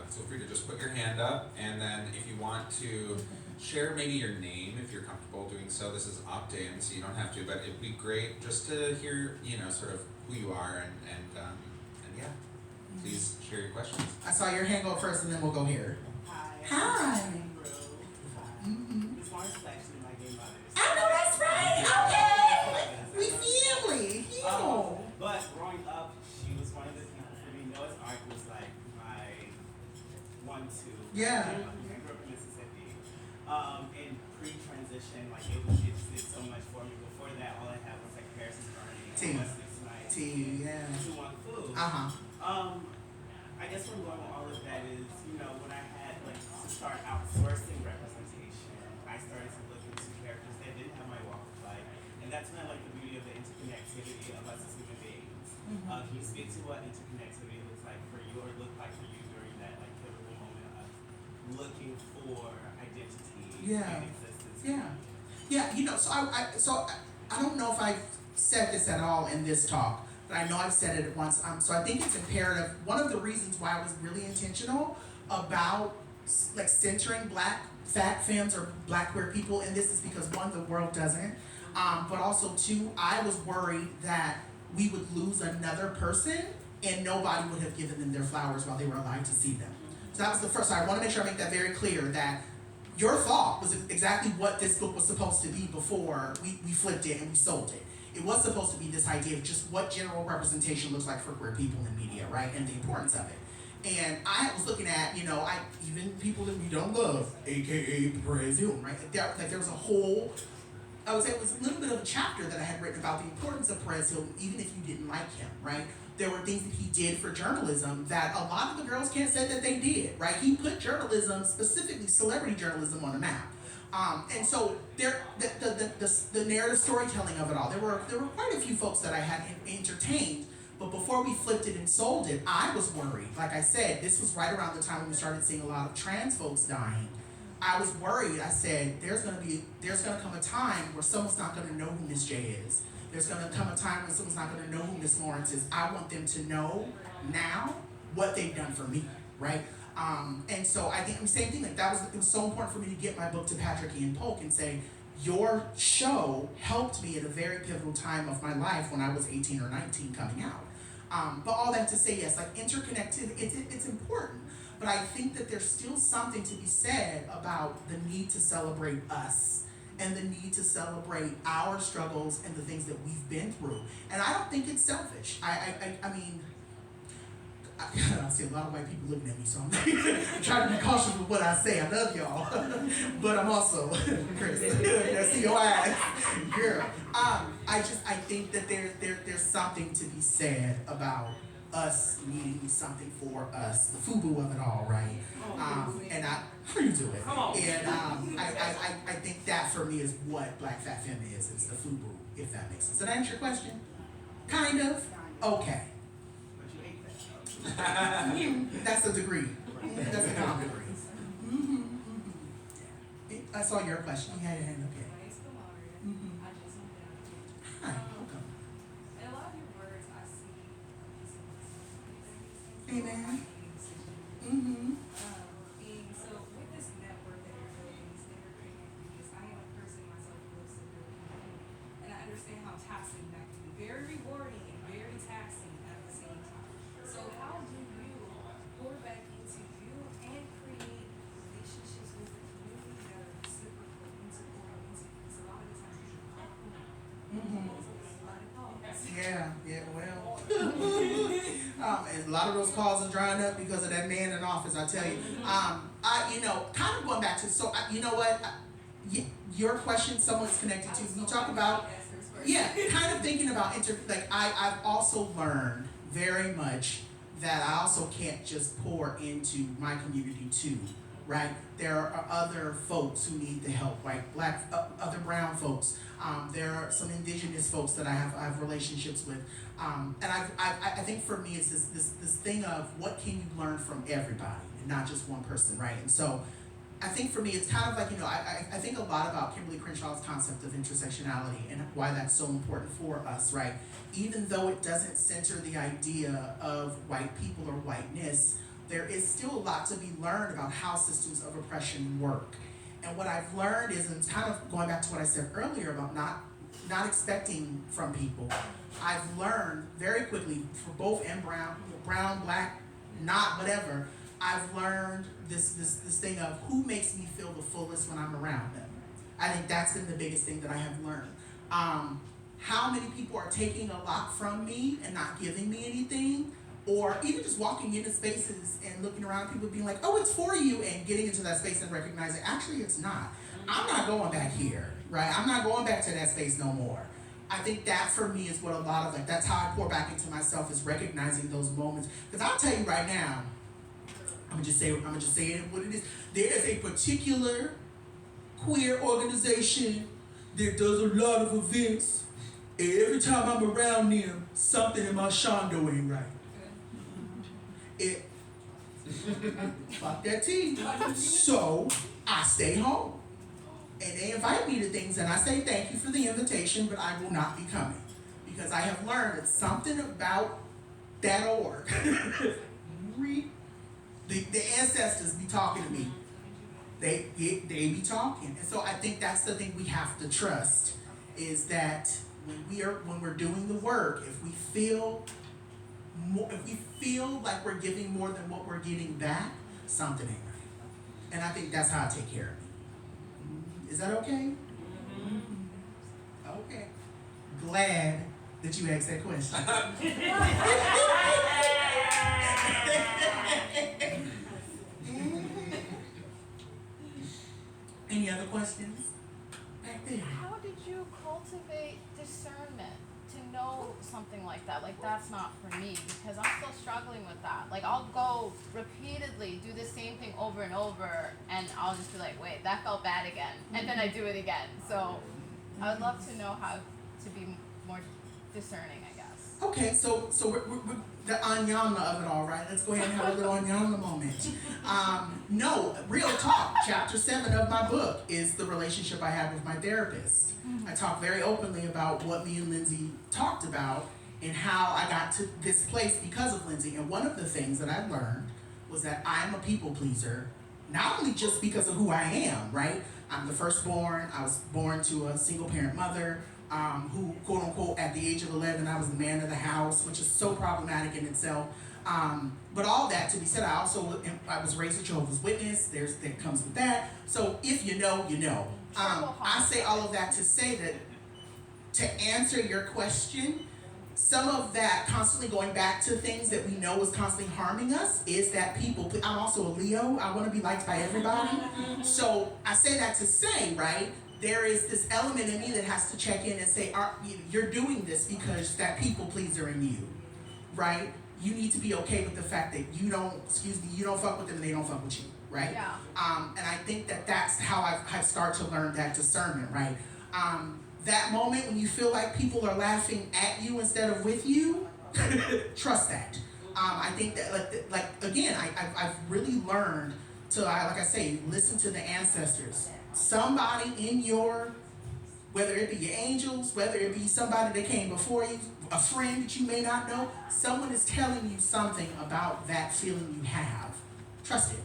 feel free to just put your hand up, and then if you want to share maybe your name if you're comfortable doing so. This is opt-in, so you don't have to, but it'd be great just to hear, sort of who you are and yeah, please share your questions. I saw your hand go first, and then we'll go here. Hi. Hi. This one's actually my game mother. I know that's right. Okay. We family. But growing up, she was one of the people for me. Noah's Ark was like my one-two. Yeah. I grew up in Mississippi. And pre-transition, like it did so much for me. Before that, all I had was like Paris is Burning, Wesley Snipes, yeah. Two on Food. I guess where I'm going with all of that is, when I had like to start outsourcing representation, I started to look into characters that didn't have my walk of life, and that's when I like the beauty of the interconnectivity of us as human beings. Can you speak to what interconnectivity looks like for you, or looked like for you during that like pivotal moment of looking for identity and existence? So I don't know if I've said this at all in this talk, but I know I've said it at once. So I think it's imperative. One of the reasons why I was really intentional about like centering Black fat femmes or Black queer people in this is because one, the world doesn't, but also two, I was worried that we would lose another person and nobody would have given them their flowers while they were alive to see them. So that was the first. So I want to make sure I make that very clear that your thought was exactly what this book was supposed to be before we flipped it and we sold it. It was supposed to be this idea of just what general representation looks like for queer people in media, right? And the importance of it. And I was looking at, even people that we don't love, aka Perez Hilton, right? There was a whole, I would say it was a little bit of a chapter that I had written about the importance of Perez Hilton, even if you didn't like him, right? There were things that he did for journalism that a lot of the girls can't say that they did, right? He put journalism, specifically celebrity journalism, on the map. And so the narrative storytelling of it all, there were quite a few folks that I had entertained, but before we flipped it and sold it, I was worried. Like I said, this was right around the time when we started seeing a lot of trans folks dying. I was worried. I said, there's gonna come a time where someone's not gonna know who Miss J is. There's gonna come a time when someone's not gonna know who Miss Lawrence is. I want them to know now what they've done for me, right? And so I think the same thing, it was so important for me to get my book to Patrick Ian Polk and say, your show helped me at a very pivotal time of my life when I was 18 or 19 coming out. But all that to say, yes, like interconnectivity, it's important. But I think that there's still something to be said about the need to celebrate us and the need to celebrate our struggles and the things that we've been through. And I don't think it's selfish. I mean, I see a lot of white people looking at me, so I'm trying to be cautious with what I say. I love y'all, but I'm also, Chris, I see your eyes, girl. I think that there's something to be said about us needing something for us, the FUBU of it all, right? And how you do it? And I think that for me is what Black Fat Femme is. It's the FUBU, if that makes sense. Did I answer your question? Kind of. Okay. That's a degree. That's a common degree. I saw your question. You had your hand up here. My name's Kamaria. I just moved down here. Hi, welcome. In a lot of your words, I see Amen. And so with this network that you're building, these interconnected, I am a person myself who lives in building, and I understand how taxing that can be. Very rewarding and very taxing at the same time. So how do you pour back into you and create relationships with the community that are reciprocal into pouring into you? Because a lot of the times you should not pour. Yeah, well. And a lot of those calls are drying up because of that man in office, I tell you. Kind of going back to, you know what? Your question, someone's connected to, you talk about, kind of thinking about, I've also learned very much that I also can't just pour into my community too, right? There are other folks who need the help, right? Black, other brown folks. There are some indigenous folks that I have relationships with. And I think for me it's this thing of what can you learn from everybody and not just one person, right? And so I think for me it's kind of like, I think a lot about Kimberly Crenshaw's concept of intersectionality and why that's so important for us, right? Even though it doesn't center the idea of white people or whiteness, there is still a lot to be learned about how systems of oppression work. And what I've learned is, and it's kind of going back to what I said earlier about not expecting from people. I've learned very quickly for both and brown, black, not whatever. I've learned this thing of who makes me feel the fullest when I'm around them. I think that's been the biggest thing that I have learned. How many people are taking a lot from me and not giving me anything, or even just walking into spaces and looking around, people being like, oh, it's for you, and getting into that space and recognizing, actually, it's not. I'm not going back here, right? I'm not going back to that space no more. I think that for me is what a lot of, like, that's how I pour back into myself, is recognizing those moments. Because I'll tell you right now, I'm gonna just say it what it is. There is a particular queer organization that does a lot of events, and every time I'm around them, something in my shondo ain't right. Fuck that tea. So I stay home. And they invite me to things, and I say thank you for the invitation, but I will not be coming. Because I have learned that something about that org. The ancestors be talking to me. They be talking. And so I think that's the thing we have to trust, is that when we're doing the work, if we feel like we're giving more than what we're getting back, something ain't right. And I think that's how I take care of me. Is that okay? Okay. Glad that you asked that question. Any other questions? Back there. How did you cultivate discernment to know something like that? Like, that's not for me, because I'm still struggling with that. Like, I'll go repeatedly do the same thing over and over, and I'll just be like, wait, that felt bad again. And then I do it again. So I would love to know how to be more discerning, I guess. Okay, so we're the anyana of it all, right? Let's go ahead and have a little anyana moment. No, real talk. Chapter 7 of my book is the relationship I had with my therapist. I talk very openly about what me and Lindsay talked about and how I got to this place because of Lindsay. And one of the things that I learned was that I'm a people pleaser, not only just because of who I am, right? I'm the firstborn. I was born to a single parent mother. Who, quote unquote, at the age of 11, I was the man of the house, which is so problematic in itself. But all that to be said, I was raised a Jehovah's Witness. That comes with that. So if you know, you know. I say all of that to say that, to answer your question, some of that constantly going back to things that we know is constantly harming us is that people. I'm also a Leo. I want to be liked by everybody. So I say that to say, right? There is this element in me that has to check in and say, you're doing this because that people pleaser in you, right? You need to be okay with the fact that you don't fuck with them and they don't fuck with you, right? Yeah. And I think that's how I've started to learn that discernment, right? That moment when you feel like people are laughing at you instead of with you, trust that. I think that, like again, I've really learned to, like I say, listen to the ancestors. Somebody in your, whether it be your angels, whether it be somebody that came before you, a friend that you may not know, someone is telling you something about that feeling you have. Trust it.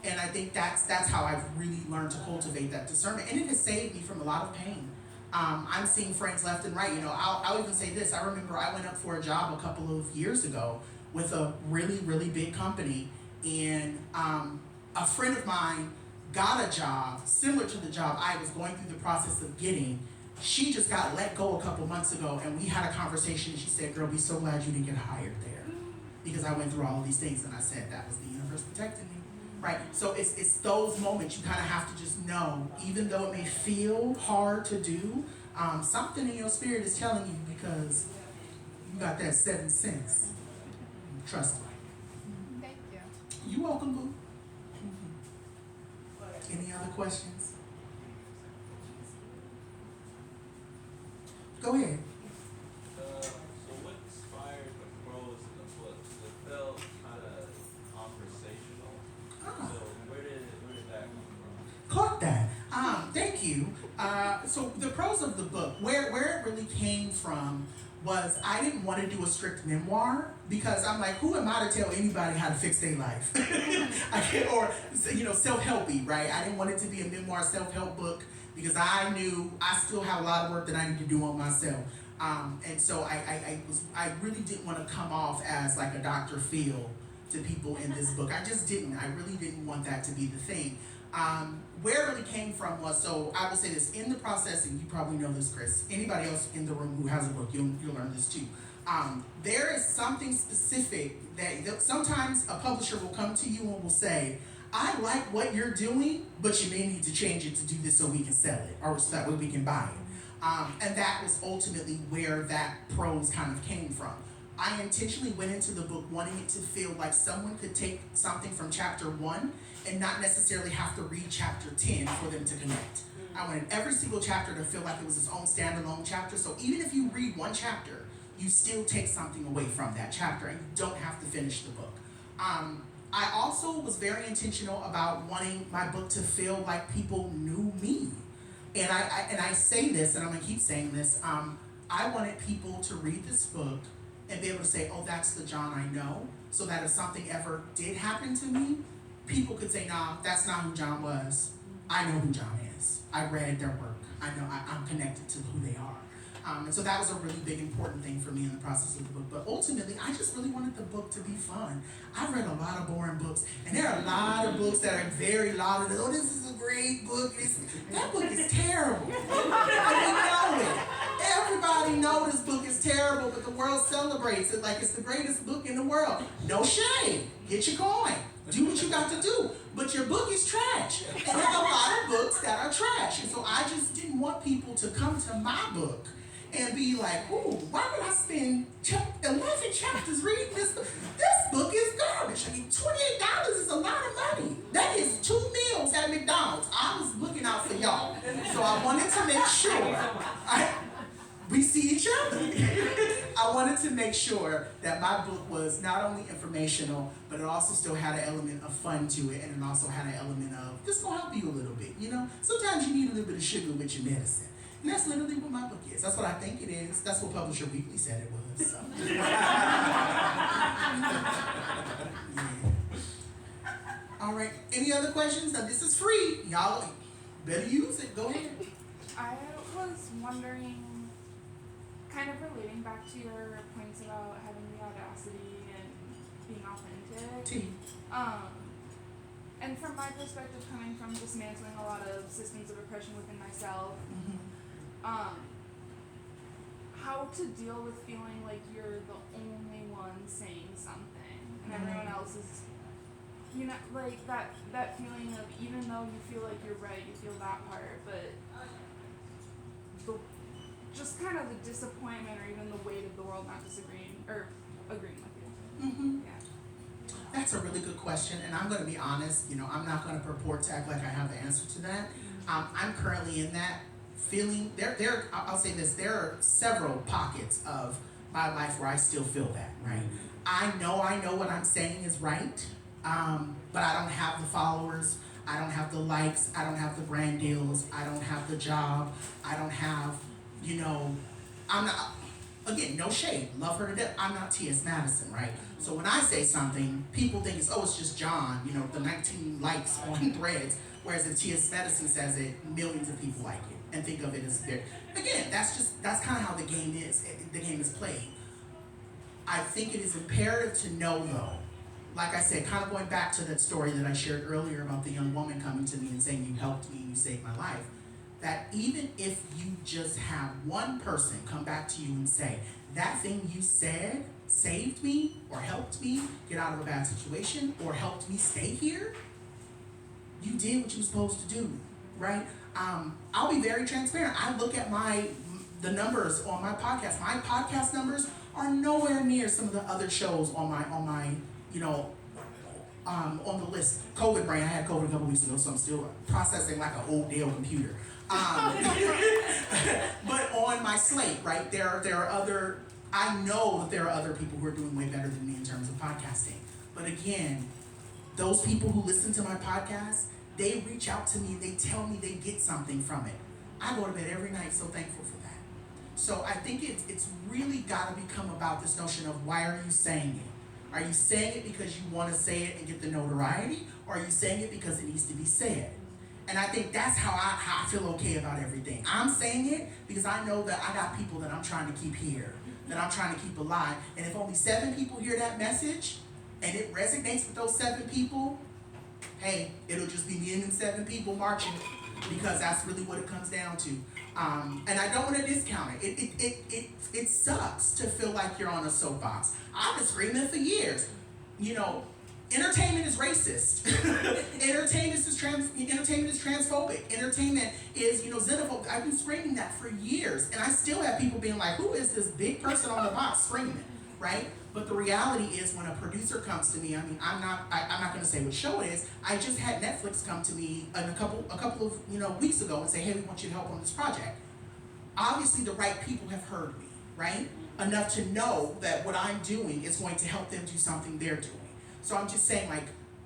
And I think that's how I've really learned to cultivate that discernment. And it has saved me from a lot of pain. I'm seeing friends left and right. You know, I'll even say this. I remember I went up for a job a couple of years ago with a really, really big company. And a friend of mine got a job similar to the job I was going through the process of getting. She just got let go a couple months ago, and we had a conversation, and she said, girl, be so glad you didn't get hired there, because I went through all of these things. And I said, that was the universe protecting me, right? So it's those moments you kind of have to just know, even though it may feel hard to do, something in your spirit is telling you, because you got that 7th sense. Trust me. Thank you. You're welcome, boo. Any other questions? Go ahead. So what inspired the prose in the book? It felt kind of conversational. So where did that come from? Caught that. Thank you. So the prose of the book, where it really came from was I didn't want to do a strict memoir because I'm like, who am I to tell anybody how to fix their life? I can't, or self-helpy, right? I didn't want it to be a memoir self-help book because I knew I still have a lot of work that I need to do on myself. And so I really didn't want to come off as like a Dr. Phil to people in this book. I just didn't. I really didn't want that to be the thing. Where it really came from was, so I will say this, in the process, and you probably know this, Chris, anybody else in the room who has a book, you'll learn this too. There is something specific that sometimes a publisher will come to you and will say, I like what you're doing, but you may need to change it to do this so we can sell it, or so that way we can buy it. And that was ultimately where that prose kind of came from. I intentionally went into the book wanting it to feel like someone could take something from chapter 1 and not necessarily have to read chapter 10 for them to connect. I wanted every single chapter to feel like it was its own standalone chapter. So even if you read one chapter, you still take something away from that chapter and you don't have to finish the book. I also was very intentional about wanting my book to feel like people knew me. And I say this, and I'm gonna keep saying this, I wanted people to read this book and be able to say, oh, that's the John I know, so that if something ever did happen to me, people could say, nah, that's not who John was. I know who John is. I read their work. I know I'm connected to who they are. And so that was a really big, important thing for me in the process of the book. But ultimately, I just really wanted the book to be fun. I've read a lot of boring books, and there are a lot of books that are very lauded. Oh, this is a great book. That book is terrible. And we know it. Everybody knows this book is terrible, but the world celebrates it like it's the greatest book in the world. No shame. Get your coin. Do what you got to do. But your book is trash. And there are a lot of books that are trash. And so I just didn't want people to come to my book and be like, ooh, why would I spend 11 chapters reading this book? This book is garbage. I mean, $28 is a lot of money. That is 2 meals at McDonald's. I was looking out for y'all. So I wanted to make sure we see each other. I wanted to make sure that my book was not only informational, but it also still had an element of fun to it, and it also had an element of, this gonna help you a little bit, you know? Sometimes you need a little bit of sugar with your medicine. And that's literally what my book is. That's what I think it is. That's what Publisher Weekly said it was. So. Yeah. All right, any other questions? Now this is free. Y'all better use it. Go ahead. I was wondering, kind of relating back to your points about having the audacity and being authentic. And from my perspective, coming from dismantling a lot of systems of oppression within myself, how to deal with feeling like you're the only one saying something and everyone else is, you know, like that feeling of, even though you feel like you're right, you feel that part, but just kind of the disappointment or even the weight of the world not disagreeing or agreeing with you. Yeah. That's a really good question, and I'm going to be honest. You know, I'm not going to purport to act like I have the answer to that. I'm currently in that feeling. I'll say this: there are several pockets of my life where I still feel that. Right? I know what I'm saying is right, but I don't have the followers. I don't have the likes. I don't have the brand deals. I don't have the job. I don't have, you know, I'm not. Again, no shade, love her to death. I'm not T.S. Madison, right? So when I say something, people think it's just John, you know, the 19 likes on Threads. Whereas if T.S. Madison says it, millions of people like it and think of it as their. Again, that's kind of how the game is. The game is played. I think it is imperative to know, though, like I said, kind of going back to that story that I shared earlier about the young woman coming to me and saying, you helped me, you saved my life. That even if you just have one person come back to you and say, that thing you said saved me or helped me get out of a bad situation or helped me stay here, you did what you were supposed to do, right? I'll be very transparent. I look at the numbers on my podcast. My podcast numbers are nowhere near some of the other shows on my you know, on the list. COVID brain, I had COVID a couple weeks ago, so I'm still processing like an old Dell computer. But on my slate, right, there are other, I know that there are other people who are doing way better than me in terms of podcasting. But again, those people who listen to my podcast, they reach out to me, they tell me they get something from it. I go to bed every night so thankful for that. So I think it's really got to become about this notion of why are you saying it? Are you saying it because you want to say it and get the notoriety, or are you saying it because it needs to be said? And I think that's how I feel okay about everything. I'm saying it because I know that I got people that I'm trying to keep here, that I'm trying to keep alive. And if only 7 people hear that message and it resonates with those 7 people, hey, it'll just be me and them 7 people marching, because that's really what it comes down to. And I don't want to discount it. It sucks to feel like you're on a soapbox. I've been screaming for years. Entertainment is racist. Entertainment is transphobic. Entertainment is, xenophobic. I've been screaming that for years, and I still have people being like, "Who is this big person on the box screaming?" Right? But the reality is, when a producer comes to me, I'm not going to say what show it is. I just had Netflix come to me a couple of weeks ago and say, "Hey, we want you to help on this project." Obviously, the right people have heard me, right? Enough to know that what I'm doing is going to help them do something they're doing. So I'm just saying,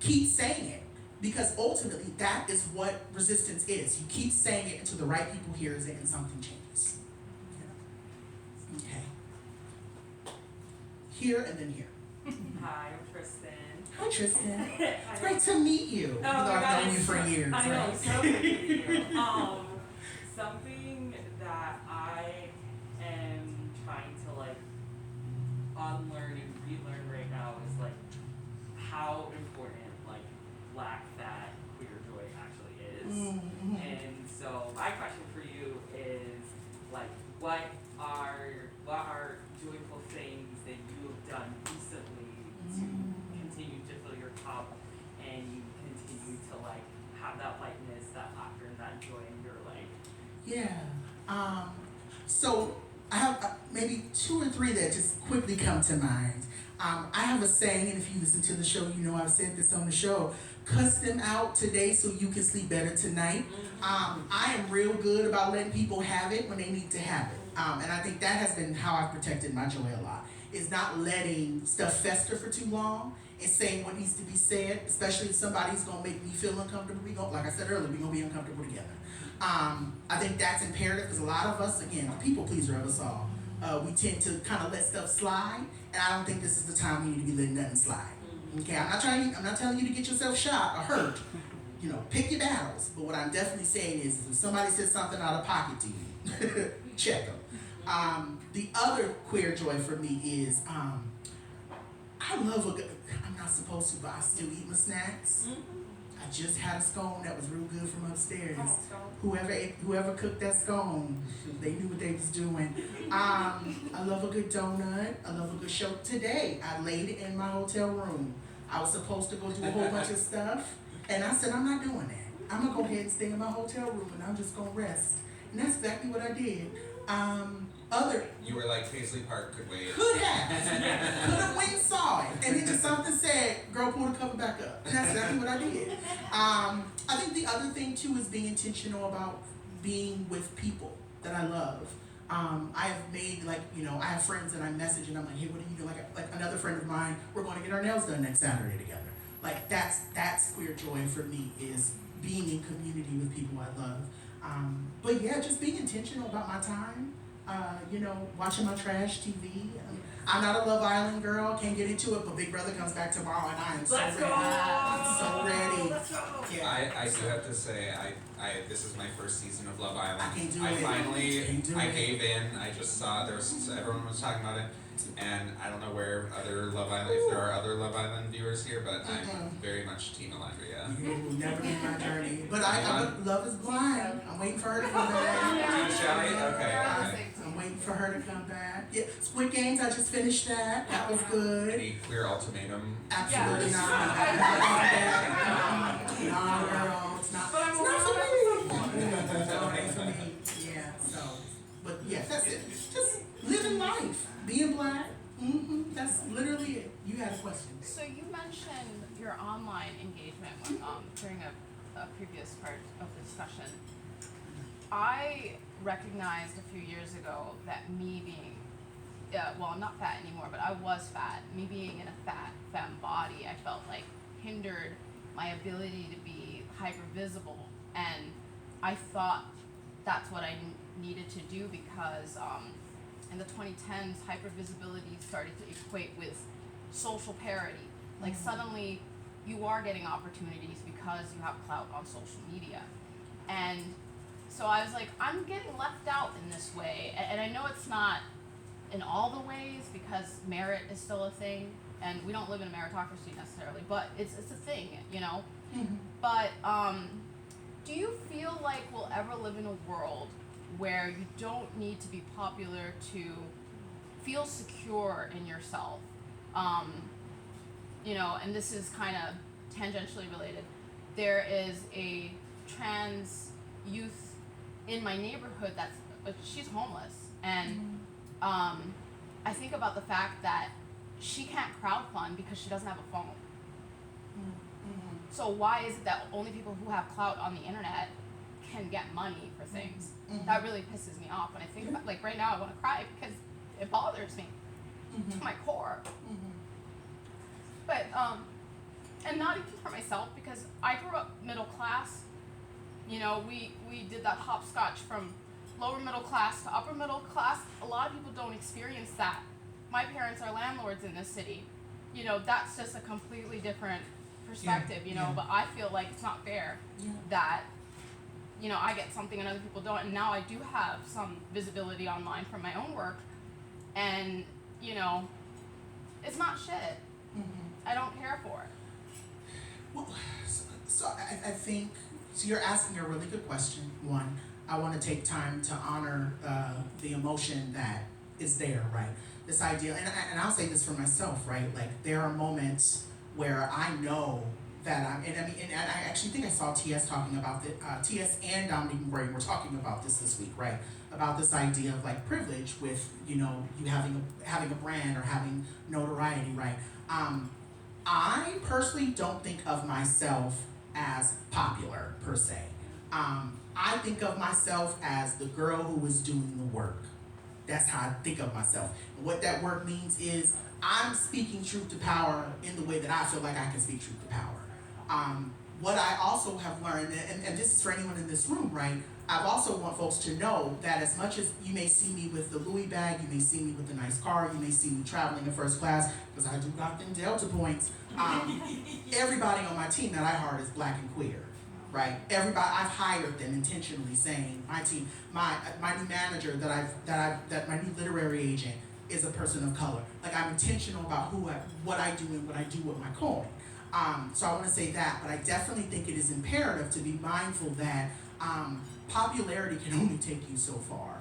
keep saying it, because ultimately that is what resistance is. You keep saying it until the right people hears it and something changes. Yeah. Okay. Here and then here. Hi, I'm Tristan. Hi, Tristan. It's great to meet you. Even though I've known you for years. I know, Right? so good to meet you. Something that I am trying to unlearn and relearn right now is how important black, fat, queer joy actually is. Mm-hmm. And so my question for you is what are joyful things that you have done recently to continue to fill your cup and continue to have that lightness, that laughter, and that joy in your life? Yeah. So I have maybe 2 or 3 that just quickly come to mind. I have a saying, and if you listen to the show, you know I've said this on the show: cuss them out today so you can sleep better tonight. I am real good about letting people have it when they need to have it. And I think that has been how I've protected my joy a lot, is not letting stuff fester for too long and saying what needs to be said, especially if somebody's going to make me feel uncomfortable. Like I said earlier, we're going to be uncomfortable together. I think that's imperative, because a lot of us, again, the people pleaser of us all, we tend to kind of let stuff slide, and I don't think this is the time we need to be letting nothing slide. Okay, I'm not telling you to get yourself shot or hurt. Pick your battles. But what I'm definitely saying is, if somebody says something out of pocket to you, check them. The other queer joy for me is, I love I'm not supposed to, but I still eat my snacks. I just had a scone that was real good from upstairs. Whoever cooked that scone, they knew what they was doing. I love a good donut. I love a good show. Today, I laid in my hotel room. I was supposed to go do a whole bunch of stuff, and I said, I'm not doing that. I'm going to go ahead and stay in my hotel room, and I'm just going to rest. And that's exactly what I did. You were like, Paisley Park could wait. Could have went and saw it, and then just something said, "Girl, pull the cover back up." And that's exactly what I did. I think the other thing too is being intentional about being with people that I love. I have made I have friends that I message and I'm like, "Hey, what are you doing?" Like another friend of mine, we're going to get our nails done next Saturday together. That's queer joy for me, is being in community with people I love. But yeah, just being intentional about my time. Watching my trash TV. I'm not a Love Island girl, can't get into it, but Big Brother comes back tomorrow and I am so ready. I'm so ready. Let's go. Yeah. I do have to say, this is my first season of Love Island. I can't do I it. finally, Can't do I it. gave in. I just saw everyone was talking about it, and I don't know where if there are other Love Island viewers here, but I'm very much Team Alandria. You will never be my journey. But Love is Blind. I'm waiting for her to come back. Team Shelly? Okay. I'm waiting for her to come back. Yeah, Squid Games, I just finished that. That was good. Any Queer Ultimatum? Absolutely not. Nah, girl, it's not. But I'm It's not for me. aware No, it ain't for me. Yeah, so. But yeah, that's it. Just living life. Being black. That's literally it. You had a question. So you mentioned your online engagement with, during a previous part of the discussion. I recognized a few years ago that me being, I'm not fat anymore, but I was fat. Me being in a fat femme body, I felt hindered my ability to be hyper visible, and I thought that's what I needed to do because in the 2010s, hypervisibility started to equate with social parity. Like suddenly you are getting opportunities because you have clout on social media. And so I was like, I'm getting left out in this way. And I know it's not in all the ways because merit is still a thing. And we don't live in a meritocracy necessarily, but it's a thing, you know? Mm-hmm. But do you feel like we'll ever live in a world where you don't need to be popular to feel secure in yourself? You know, and this is kind of tangentially related. There is a trans youth in my neighborhood she's homeless, and I think about the fact that she can't crowdfund because she doesn't have a phone. Mm-hmm. So why is it that only people who have clout on the internet can get money for things? Mm-hmm. That really pisses me off when I think about, like right now I want to cry because it bothers me to my core. Mm-hmm. But and not even for myself because I grew up middle class. You know, we did that hopscotch from lower middle class to upper middle class. A lot of people don't experience that. My parents are landlords in this city. You know, that's just a completely different perspective, you know, yeah. but I feel like it's not fair that, you know, I get something and other people don't. And now I do have some visibility online from my own work. And, you know, it's not shit. I don't care for it. Well, so I think, so you're asking a really good question. One, I want to take time to honor the emotion that is there, right? This idea, and I'll say this for myself, right? Like there are moments where I know that and I actually think I saw TS talking about TS and Dominique Murray were talking about this week, right? About this idea of like privilege with, you know, you having a brand or having notoriety, right? I personally don't think of myself as popular per se. I think of myself as the girl who is doing the work. That's how I think of myself. And what that work means is I'm speaking truth to power in the way that I feel like I can speak truth to power. What I also have learned, and this is for anyone in this room, right? I've also want folks to know that as much as you may see me with the Louis bag, you may see me with the nice car, you may see me traveling in first class, because I do got them Delta points. Everybody on my team that I hired is black and queer, right? Everybody, I've hired them intentionally, saying my team, my new manager that my new literary agent is a person of color. Like I'm intentional about what I do and what I do with my coin. So I want to say that, but I definitely think it is imperative to be mindful that popularity can only take you so far.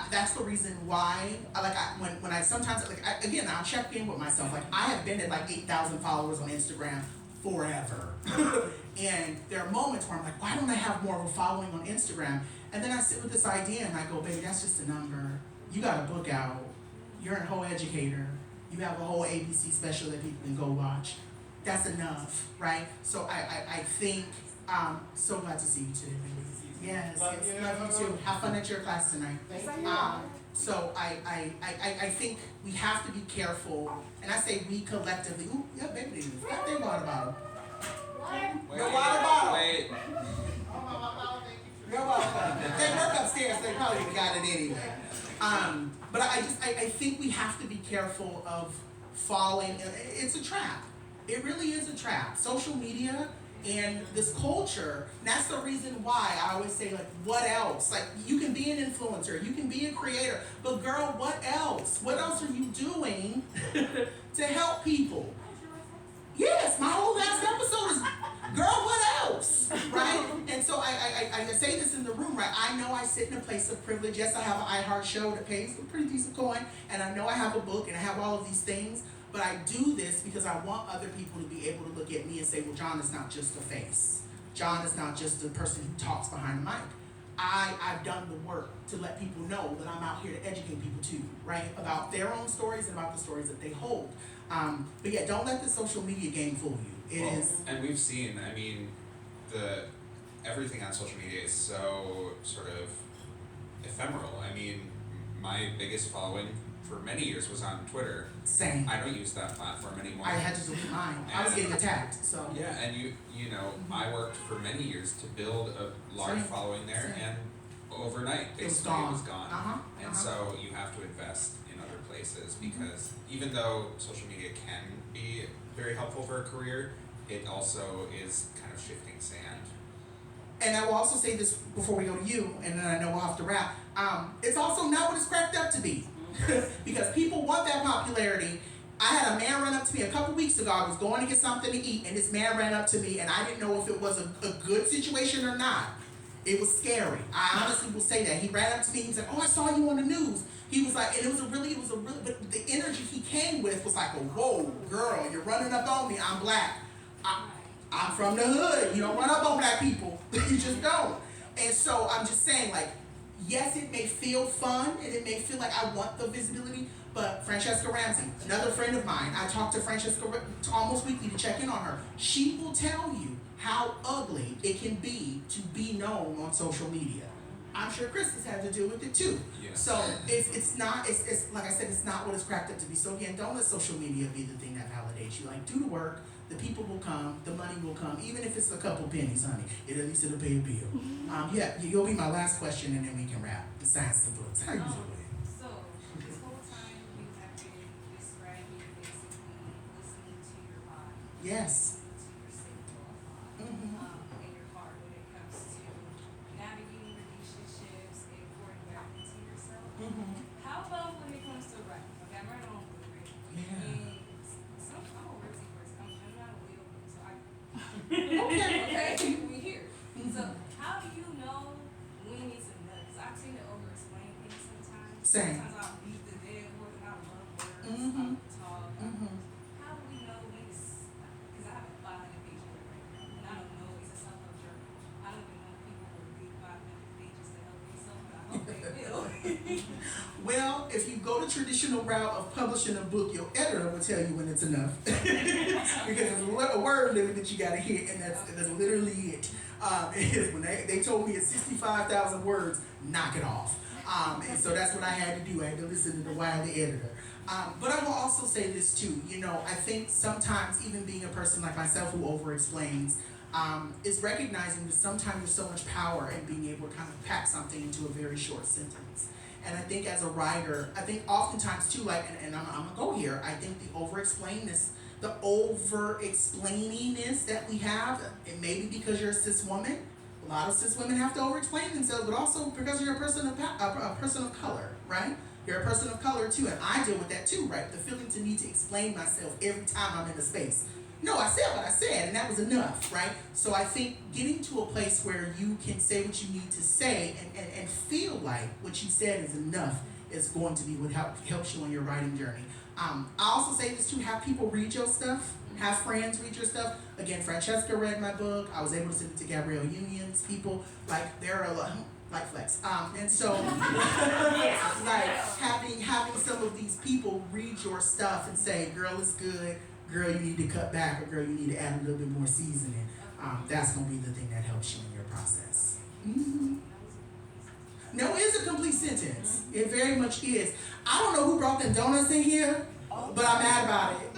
That's the reason why when I sometimes again I'll check in with myself. Like I have been at like 8,000 followers on Instagram forever, and there are moments where I'm like, why don't I have more of a following on Instagram? And then I sit with this idea and I go, baby, that's just a number. You got a book out. You're a whole educator. You have a whole ABC special that people can go watch. That's enough, right? So I think so glad to see you today, baby. Yes, love you too. Have fun at your class tonight. So I think we have to be careful, and I say we collectively. Ooh, yeah, baby, got their water bottle. Your water bottle. Wait. You're welcome. They work upstairs. They probably got it anyway. But I think we have to be careful of falling. It's a trap. It really is a trap. Social media and this culture, that's the reason why I always say, like, what else? Like, you can be an influencer, you can be a creator, but girl, what else? What else are you doing to help people? Yes, my whole last episode is, girl, what else? Right? And so I say this in the room, right? I know I sit in a place of privilege. Yes, I have an iHeart show that pays a pretty decent coin, and I know I have a book, and I have all of these things, but I do this because I want other people to be able to look at me and say, well, John is not just a face. John is not just the person who talks behind the mic. I've done the work to let people know that I'm out here to educate people too, right? About their own stories and about the stories that they hold. But yeah, don't let the social media game fool you. It is. And we've seen, I mean, everything on social media is so sort of ephemeral. I mean, my biggest following for many years was on Twitter. Same. I don't use that platform anymore. I had to delete mine. I was getting attacked, so. Yeah, and you know, I worked for many years to build a large Same. following there, Same. and overnight, It was basically, gone. it was gone. Uh-huh. And so you have to invest in other places Mm-hmm. because even though social media can be very helpful for a career, it also is kind of shifting sand. And I will also say this before we go to you, and then I know we'll have to wrap. It's also not what it's cracked up to be. Because people want that popularity. I had a man run up to me a couple weeks ago. I was going to get something to eat, and this man ran up to me, and I didn't know if it was a good situation or not. It was scary. I honestly will say that. He ran up to me and he said, "Oh, I saw you on the news." He was like, and it was a really, but the energy he came with was like, "Whoa, girl, you're running up on me. I'm black. I'm from the hood. You don't run up on black people. You just don't." And so I'm just saying, like, yes, it may feel fun and it may feel like I want the visibility, but Francesca Ramsey, another friend of mine, I talk to Francesca almost weekly to check in on her. She will tell you how ugly it can be to be known on social media. I'm sure Chris has had to deal with it too. Yeah. So it's not like I said, it's not what it's cracked up to be. So again, don't let social media be the thing that validates you. Like, do the work. The people will come, the money will come, even if it's a couple pennies, honey. At least it'll pay a bill. You'll be my last question, and then we can wrap. Besides the books, how you doing? So, this whole time you have been describing basically listening to your body, Yes. listening to your signal, Mm-hmm. and your heart when it comes to navigating relationships and pouring back into yourself. Mm-hmm. How about when it comes to writing? Okay, I'm right on with it. Yeah. And I'm a wordsy person. I'm not a Leo, so I Okay. we here. So how do you know when it's enough? Because I tend to over-explain things sometimes. Same. Sometimes I'll beat the dead horse and I love words. Mhm. I'll talk. Mm-hmm. How do we know when it's? Because I have a 500-page book right now, and I don't know. It's a self-help journal. I don't even know if people will read 500 pages to help themselves, but I hope they will. Well, if you go the traditional route of publishing a book, your editor will tell you when it's enough. Because there's a word limit that you gotta hit, and that's literally it. When they told me it's 65,000 words, knock it off. And so that's what I had to do. I had to listen to the wily editor. But I will also say this too. You know, I think sometimes even being a person like myself who over-explains, is recognizing that sometimes there's so much power in being able to kind of pack something into a very short sentence. And I think as a writer, I think oftentimes too, like, and I'm gonna go here, I think the over-explaininess that we have, it may be because you're a cis woman. A lot of cis women have to over-explain themselves, but also because you're a person of color, right? You're a person of color too, and I deal with that too, right? The feeling to need to explain myself every time I'm in a space. No, I said what I said, and that was enough, right? So I think getting to a place where you can say what you need to say and feel like what you said is enough is going to be what helps you on your writing journey. I also say this too, have people read your stuff, have friends read your stuff. Again, Francesca read my book. I was able to send it to Gabrielle Union's people. Like, there are a lot, like flex. And so, like, having some of these people read your stuff and say, girl, it's good. Girl, you need to cut back, or girl, you need to add a little bit more seasoning. That's going to be the thing that helps you in your process. Mm-hmm. No, it is a complete sentence. It very much is. I don't know who brought them donuts in here, but I'm mad about it.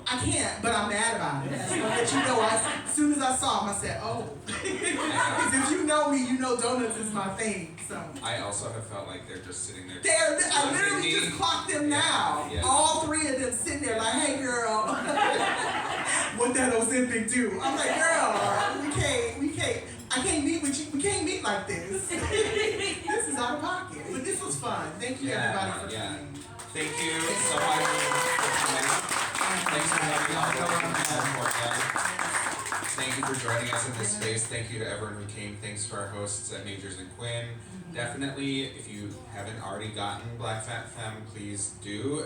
I can't, but I'm mad about it. So I'll let you know, as soon as I saw them, I said, oh. Because if you know me, you know donuts is my thing. So I also have felt like they're just sitting there. I literally just clocked them now. Yeah. All three of them sitting there like, hey girl, what that Ozempic do? I'm like, girl, I can't meet with you. We can't meet like this. This is out of pocket. But this was fun. Thank you everybody for coming. Thank you so much for coming. Thanks for having us. Thank you for joining us in this space. Thank you to everyone who came. Thanks to our hosts at Magers and Quinn. Definitely, if you haven't already gotten Black Fat Femme, please do.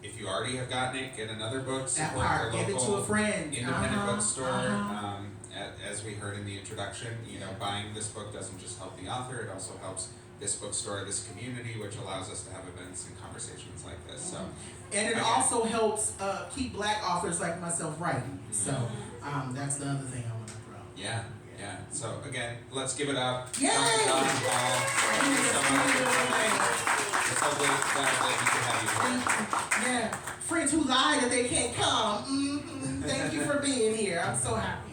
If you already have gotten it, get another book. Support your Give it to a local friend. independent bookstore. As we heard in the introduction, buying this book doesn't just help the author; it also helps this bookstore, this community, which allows us to have events and conversations like this. So, and it also helps keep Black authors like myself writing. So that's the other thing I want to throw. Yeah. So again, let's give it up. Yay! Thank you so much for coming. It's so glad that we could have you here. Thank you. Yeah. Friends who lie that they can't come. Thank you for being here. I'm so happy.